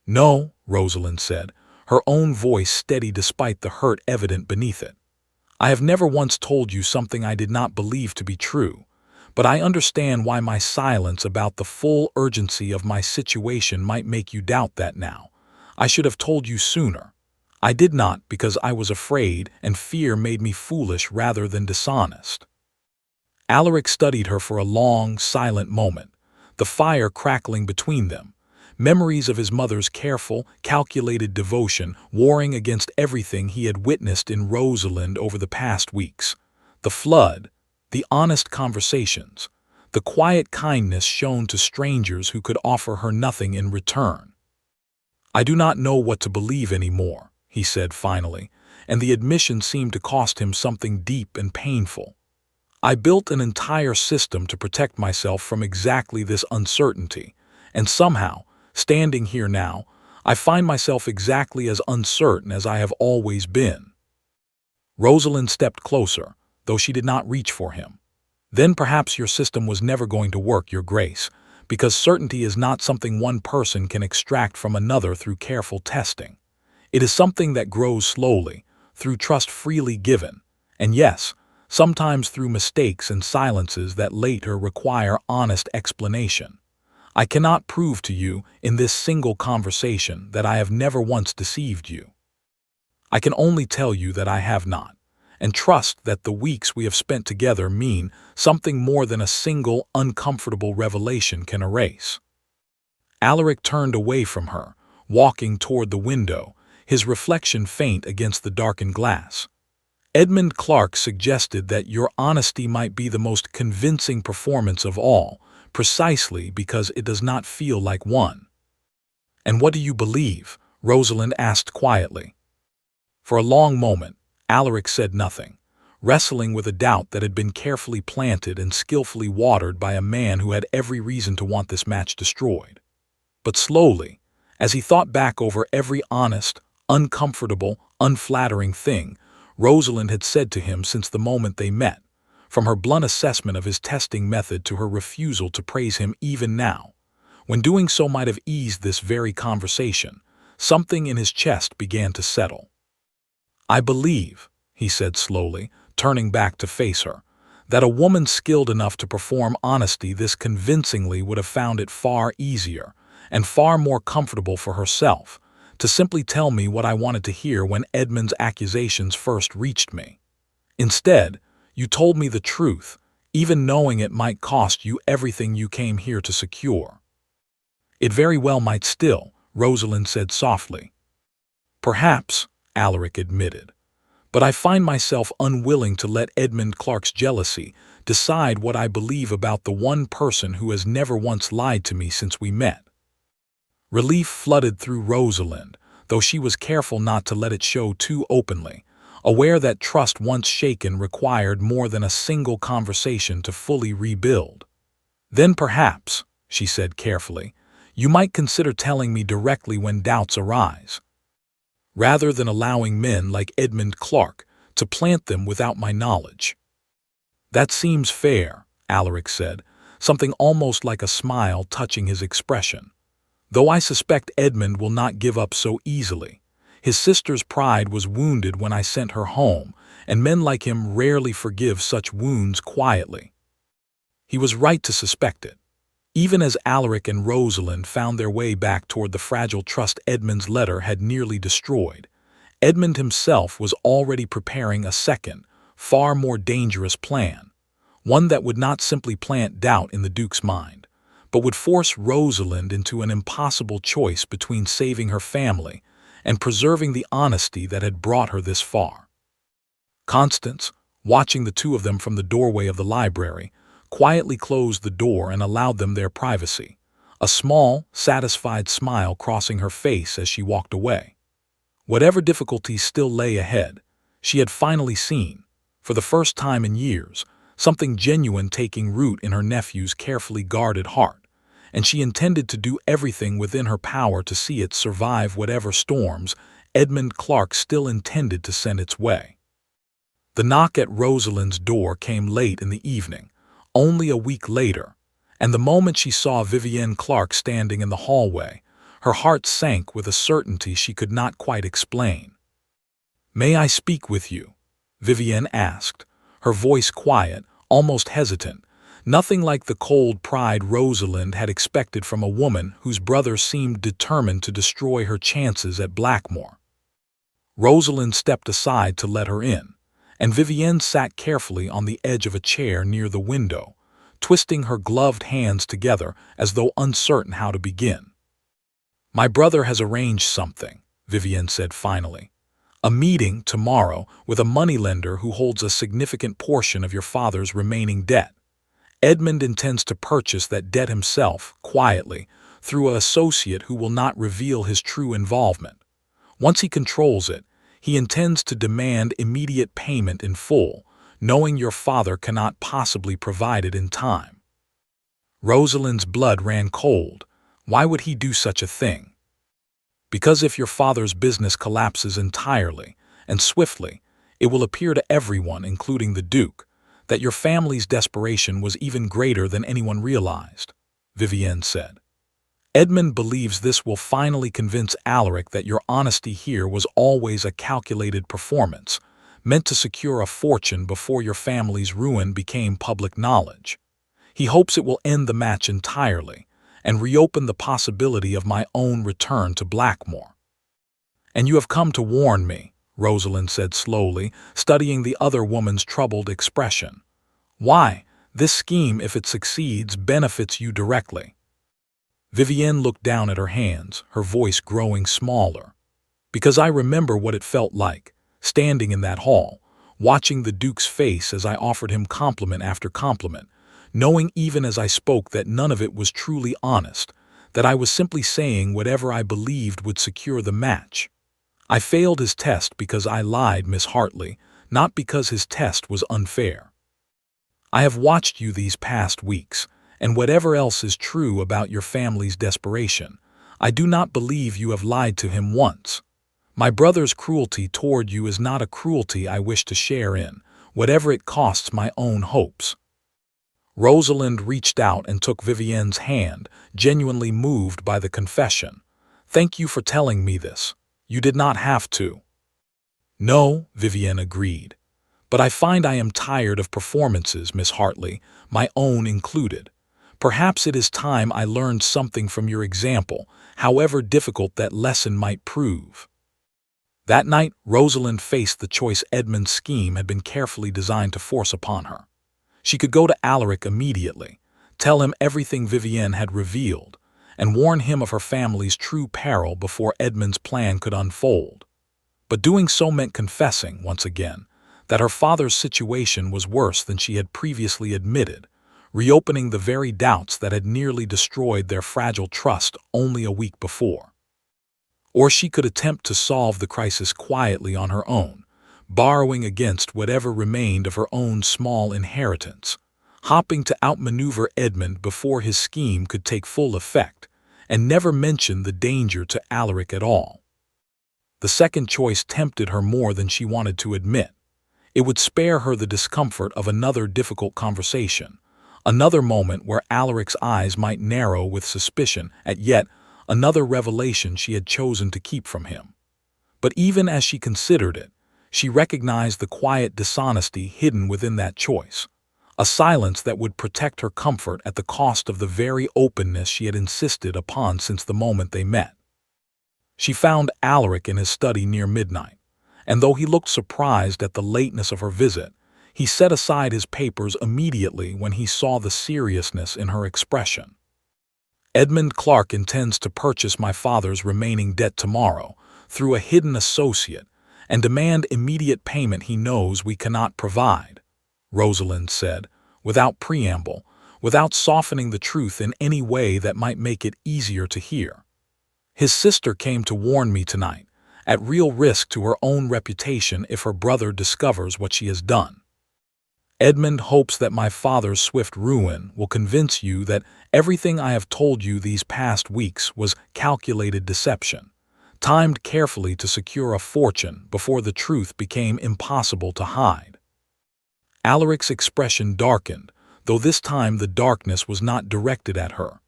Speaker 1: No, Rosalind said, her own voice steady despite the hurt evident beneath it. I have never once told you something I did not believe to be true, but I understand why my silence about the full urgency of my situation might make you doubt that now. I should have told you sooner. I did not because I was afraid, and fear made me foolish rather than dishonest. Alaric studied her for a long, silent moment, the fire crackling between them, memories of his mother's careful, calculated devotion warring against everything he had witnessed in Rosalind over the past weeks. The flood, the honest conversations, the quiet kindness shown to strangers who could offer her nothing in return. I do not know what to believe anymore, he said finally, and the admission seemed to cost him something deep and painful. I built an entire system to protect myself from exactly this uncertainty, and somehow, standing here now, I find myself exactly as uncertain as I have always been. Rosalind stepped closer, though she did not reach for him. Then perhaps your system was never going to work, Your Grace, because certainty is not something one person can extract from another through careful testing. It is something that grows slowly, through trust freely given, and yes, sometimes through mistakes and silences that later require honest explanation. I cannot prove to you in this single conversation that I have never once deceived you. I can only tell you that I have not, and trust that the weeks we have spent together mean something more than a single uncomfortable revelation can erase. Alaric turned away from her, walking toward the window, his reflection faint against the darkened glass. Edmund Clark suggested that your honesty might be the most convincing performance of all, precisely because it does not feel like one. And what do you believe? Rosalind asked quietly. For a long moment, Alaric said nothing, wrestling with a doubt that had been carefully planted and skillfully watered by a man who had every reason to want this match destroyed. But slowly, as he thought back over every honest, uncomfortable, unflattering thing Rosalind had said to him since the moment they met, from her blunt assessment of his testing method to her refusal to praise him even now, when doing so might have eased this very conversation, something in his chest began to settle. I believe, he said slowly, turning back to face her, that a woman skilled enough to perform honesty this convincingly would have found it far easier and far more comfortable for herself to simply tell me what I wanted to hear when Edmund's accusations first reached me. Instead, you told me the truth, even knowing it might cost you everything you came here to secure. It very well might still, Rosalind said softly. Perhaps, Alaric admitted, but I find myself unwilling to let Edmund Clark's jealousy decide what I believe about the one person who has never once lied to me since we met. Relief flooded through Rosalind, though she was careful not to let it show too openly, aware that trust once shaken required more than a single conversation to fully rebuild. Then perhaps, she said carefully, you might consider telling me directly when doubts arise, rather than allowing men like Edmund Clark to plant them without my knowledge. That seems fair, Alaric said, something almost like a smile touching his expression. Though I suspect Edmund will not give up so easily. His sister's pride was wounded when I sent her home, and men like him rarely forgive such wounds quietly. He was right to suspect it. Even as Alaric and Rosalind found their way back toward the fragile trust Edmund's letter had nearly destroyed, Edmund himself was already preparing a second, far more dangerous plan, one that would not simply plant doubt in the Duke's mind, but would force Rosalind into an impossible choice between saving her family and preserving the honesty that had brought her this far. Constance, watching the two of them from the doorway of the library, quietly closed the door and allowed them their privacy, a small, satisfied smile crossing her face as she walked away. Whatever difficulties still lay ahead, she had finally seen, for the first time in years, something genuine taking root in her nephew's carefully guarded heart, and she intended to do everything within her power to see it survive whatever storms Edmund Clark still intended to send its way. The knock at Rosalind's door came late in the evening, only a week later, and the moment she saw Vivienne Clark standing in the hallway, her heart sank with a certainty she could not quite explain. "May I speak with you?" Vivienne asked, her voice quiet, almost hesitant, nothing like the cold pride Rosalind had expected from a woman whose brother seemed determined to destroy her chances at Blackmore. Rosalind stepped aside to let her in, and Vivienne sat carefully on the edge of a chair near the window, twisting her gloved hands together as though uncertain how to begin. "My brother has arranged something," Vivienne said finally. "A meeting tomorrow with a moneylender who holds a significant portion of your father's remaining debt. Edmund intends to purchase that debt himself, quietly, through an associate who will not reveal his true involvement. Once he controls it, he intends to demand immediate payment in full, knowing your father cannot possibly provide it in time." Rosalind's blood ran cold. Why would he do such a thing? "Because if your father's business collapses entirely, and swiftly, it will appear to everyone, including the Duke, that your family's desperation was even greater than anyone realized," Vivienne said. "Edmund believes this will finally convince Alaric that your honesty here was always a calculated performance, meant to secure a fortune before your family's ruin became public knowledge. He hopes it will end the match entirely, and reopen the possibility of my own return to Blackmore." "And you have come to warn me," Rosalind said slowly, studying the other woman's troubled expression. "Why, this scheme, if it succeeds, benefits you directly." Vivienne looked down at her hands, her voice growing smaller. "Because I remember what it felt like, standing in that hall, watching the Duke's face as I offered him compliment after compliment, knowing even as I spoke that none of it was truly honest, that I was simply saying whatever I believed would secure the match. I failed his test because I lied, Miss Hartley, not because his test was unfair. I have watched you these past weeks, and whatever else is true about your family's desperation, I do not believe you have lied to him once. My brother's cruelty toward you is not a cruelty I wish to share in, whatever it costs my own hopes." Rosalind reached out and took Vivienne's hand, genuinely moved by the confession. "Thank you for telling me this. You did not have to." "No," Vivienne agreed. "But I find I am tired of performances, Miss Hartley, my own included. Perhaps it is time I learned something from your example, however difficult that lesson might prove." That night, Rosalind faced the choice Edmund's scheme had been carefully designed to force upon her. She could go to Alaric immediately, tell him everything Vivienne had revealed, and warn him of her family's true peril before Edmund's plan could unfold. But doing so meant confessing, once again, that her father's situation was worse than she had previously admitted, reopening the very doubts that had nearly destroyed their fragile trust only a week before. Or she could attempt to solve the crisis quietly on her own, borrowing against whatever remained of her own small inheritance, hoping to outmaneuver Edmund before his scheme could take full effect, and never mention the danger to Alaric at all. The second choice tempted her more than she wanted to admit. It would spare her the discomfort of another difficult conversation, another moment where Alaric's eyes might narrow with suspicion at yet another revelation she had chosen to keep from him. But even as she considered it, she recognized the quiet dishonesty hidden within that choice, a silence that would protect her comfort at the cost of the very openness she had insisted upon since the moment they met. She found Alaric in his study near midnight, and though he looked surprised at the lateness of her visit, he set aside his papers immediately when he saw the seriousness in her expression. "Edmund Clark intends to purchase my father's remaining debt tomorrow through a hidden associate and demand immediate payment he knows we cannot provide," Rosalind said, without preamble, without softening the truth in any way that might make it easier to hear. "His sister came to warn me tonight, at real risk to her own reputation if her brother discovers what she has done. Edmund hopes that my father's swift ruin will convince you that everything I have told you these past weeks was calculated deception, timed carefully to secure a fortune before the truth became impossible to hide. Alaric's expression darkened, though this time the darkness was not directed at her.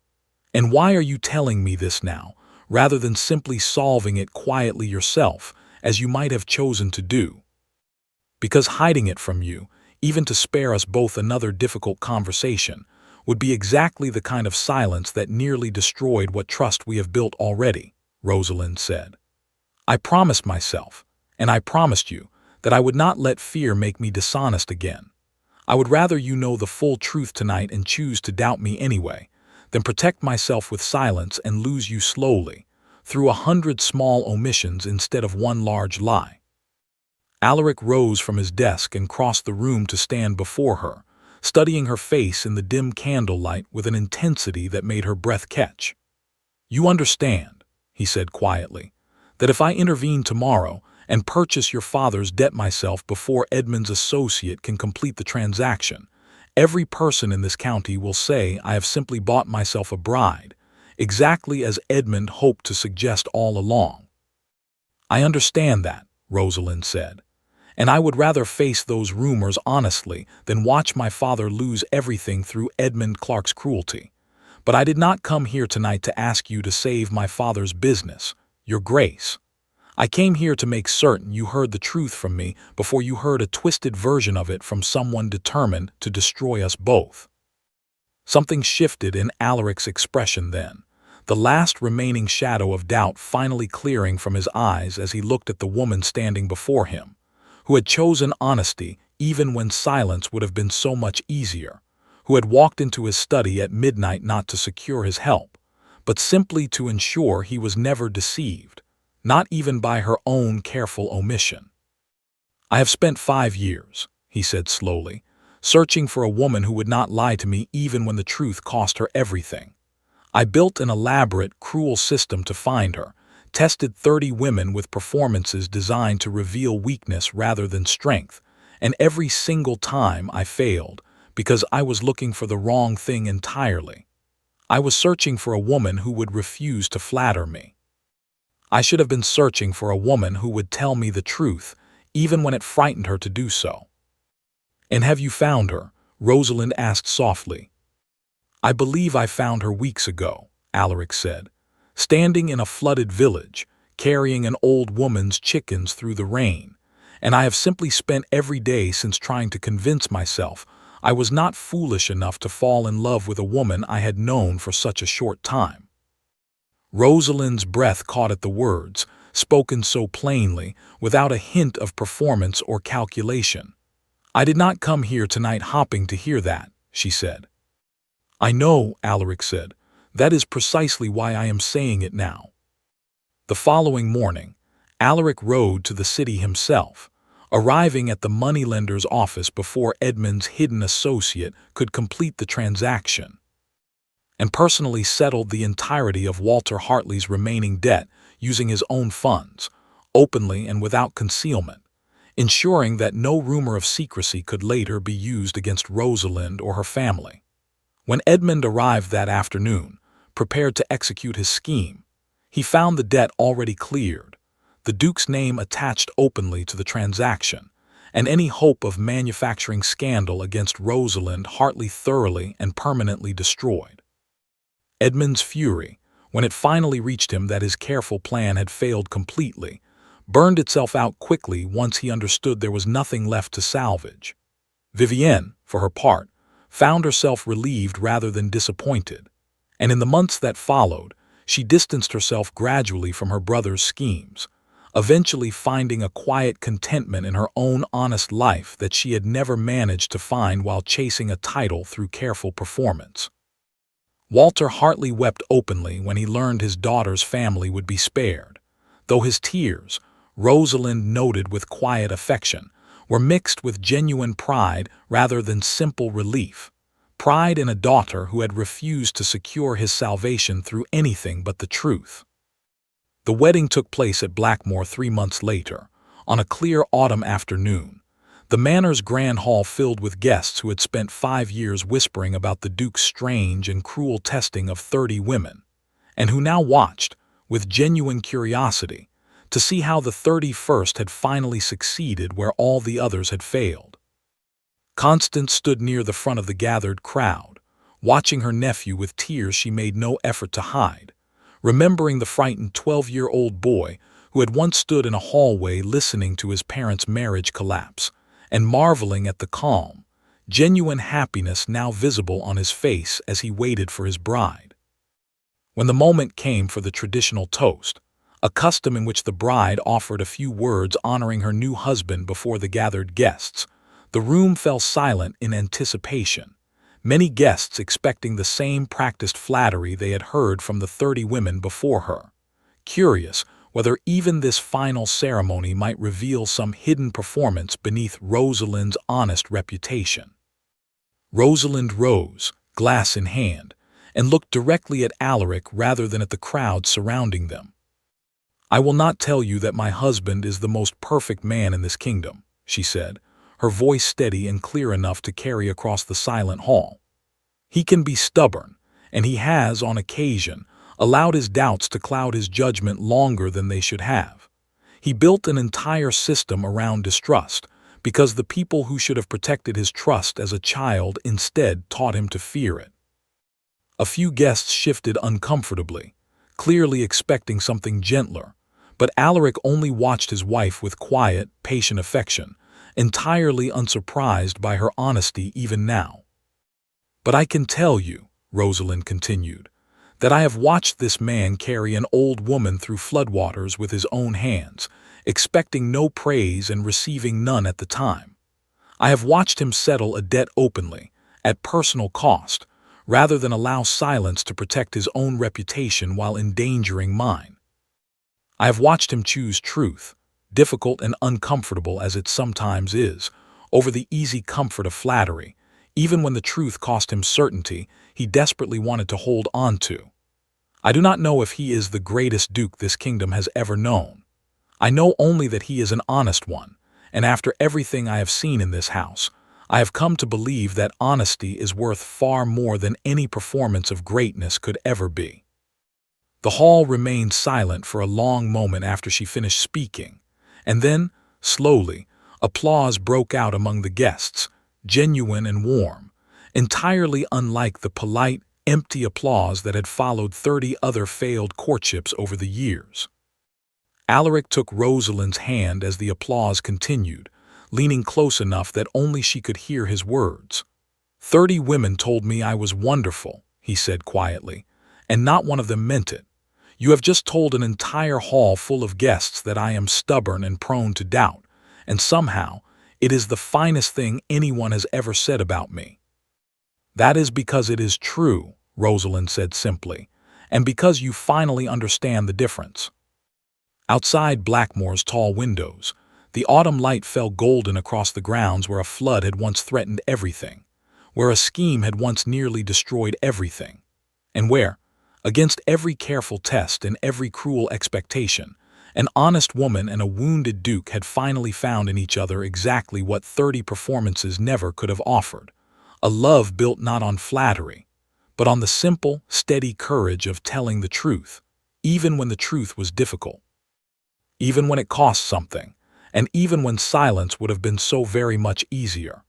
Speaker 1: "And why are you telling me this now, rather than simply solving it quietly yourself, as you might have chosen to do?" "Because hiding it from you, even to spare us both another difficult conversation, would be exactly the kind of silence that nearly destroyed what trust we have built already," Rosalind said. "I promised myself, and I promised you, that I would not let fear make me dishonest again. I would rather you know the full truth tonight and choose to doubt me anyway, than protect myself with silence and lose you slowly, through 100 small omissions instead of one large lie." Alaric rose from his desk and crossed the room to stand before her, studying her face in the dim candlelight with an intensity that made her breath catch. "You understand," he said quietly, "that if I intervene tomorrow and purchase your father's debt myself before Edmund's associate can complete the transaction, every person in this county will say I have simply bought myself a bride, exactly as Edmund hoped to suggest all along." "I understand that," Rosalind said, "and I would rather face those rumors honestly than watch my father lose everything through Edmund Clark's cruelty. But I did not come here tonight to ask you to save my father's business, Your Grace. I came here to make certain you heard the truth from me before you heard a twisted version of it from someone determined to destroy us both." Something shifted in Alaric's expression then, the last remaining shadow of doubt finally clearing from his eyes as he looked at the woman standing before him, who had chosen honesty even when silence would have been so much easier, who had walked into his study at midnight not to secure his help, but simply to ensure he was never deceived, not even by her own careful omission. "I have spent 5 years," he said slowly, "searching for a woman who would not lie to me even when the truth cost her everything. I built an elaborate, cruel system to find her, tested 30 women with performances designed to reveal weakness rather than strength, and every single time I failed because I was looking for the wrong thing entirely. I was searching for a woman who would refuse to flatter me. I should have been searching for a woman who would tell me the truth, even when it frightened her to do so." "And have you found her?" Rosalind asked softly. "I believe I found her weeks ago," Alaric said, "standing in a flooded village, carrying an old woman's chickens through the rain, and I have simply spent every day since trying to convince myself I was not foolish enough to fall in love with a woman I had known for such a short time." Rosalind's breath caught at the words, spoken so plainly, without a hint of performance or calculation. "I did not come here tonight hoping to hear that," she said. "I know," Alaric said. "That is precisely why I am saying it now." The following morning, Alaric rode to the city himself, arriving at the moneylender's office before Edmund's hidden associate could complete the transaction, and personally settled the entirety of Walter Hartley's remaining debt using his own funds, openly and without concealment, ensuring that no rumor of secrecy could later be used against Rosalind or her family. When Edmund arrived that afternoon, prepared to execute his scheme, he found the debt already cleared, the Duke's name attached openly to the transaction, and any hope of manufacturing scandal against Rosalind Hartley thoroughly and permanently destroyed. Edmund's fury, when it finally reached him that his careful plan had failed completely, burned itself out quickly once he understood there was nothing left to salvage. Vivienne, for her part, found herself relieved rather than disappointed, and in the months that followed, she distanced herself gradually from her brother's schemes, eventually finding a quiet contentment in her own honest life that she had never managed to find while chasing a title through careful performance. Walter Hartley wept openly when he learned his daughter's family would be spared, though his tears, Rosalind noted with quiet affection, were mixed with genuine pride rather than simple relief, pride in a daughter who had refused to secure his salvation through anything but the truth. The wedding took place at Blackmore 3 months later, on a clear autumn afternoon, the manor's grand hall filled with guests who had spent 5 years whispering about the Duke's strange and cruel testing of 30 women, and who now watched, with genuine curiosity, to see how the 31st had finally succeeded where all the others had failed. Constance stood near the front of the gathered crowd, watching her nephew with tears she made no effort to hide, remembering the frightened 12-year-old boy who had once stood in a hallway listening to his parents' marriage collapse, and marveling at the calm, genuine happiness now visible on his face as he waited for his bride. When the moment came for the traditional toast, a custom in which the bride offered a few words honoring her new husband before the gathered guests, the room fell silent in anticipation, many guests expecting the same practiced flattery they had heard from the 30 women before her, curious whether even this final ceremony might reveal some hidden performance beneath Rosalind's honest reputation. Rosalind rose, glass in hand, and looked directly at Alaric rather than at the crowd surrounding them. "I will not tell you that my husband is the most perfect man in this kingdom," she said, her voice steady and clear enough to carry across the silent hall. "He can be stubborn, and he has, on occasion, allowed his doubts to cloud his judgment longer than they should have. He built an entire system around distrust, because the people who should have protected his trust as a child instead taught him to fear it." A few guests shifted uncomfortably, clearly expecting something gentler, but Alaric only watched his wife with quiet, patient affection, entirely unsurprised by her honesty even now. "But I can tell you," Rosalind continued, "that I have watched this man carry an old woman through floodwaters with his own hands, expecting no praise and receiving none at the time. I have watched him settle a debt openly, at personal cost, rather than allow silence to protect his own reputation while endangering mine. I have watched him choose truth, difficult and uncomfortable as it sometimes is, over the easy comfort of flattery, even when the truth cost him certainty he desperately wanted to hold on to. I do not know if he is the greatest duke this kingdom has ever known. I know only that he is an honest one, and after everything I have seen in this house, I have come to believe that honesty is worth far more than any performance of greatness could ever be." The hall remained silent for a long moment after she finished speaking, and then, slowly, applause broke out among the guests, genuine and warm, entirely unlike the polite, empty applause that had followed 30 other failed courtships over the years. Alaric took Rosalind's hand as the applause continued, leaning close enough that only she could hear his words. "30 women told me I was wonderful," he said quietly, "and not one of them meant it. You have just told an entire hall full of guests that I am stubborn and prone to doubt, and somehow it is the finest thing anyone has ever said about me." "That is because it is true," Rosalind said simply, "and because you finally understand the difference." Outside Blackmore's tall windows, the autumn light fell golden across the grounds where a flood had once threatened everything, where a scheme had once nearly destroyed everything, and where, against every careful test and every cruel expectation, an honest woman and a wounded duke had finally found in each other exactly what 30 performances never could have offered: a love built not on flattery, but on the simple, steady courage of telling the truth, even when the truth was difficult, even when it cost something, and even when silence would have been so very much easier.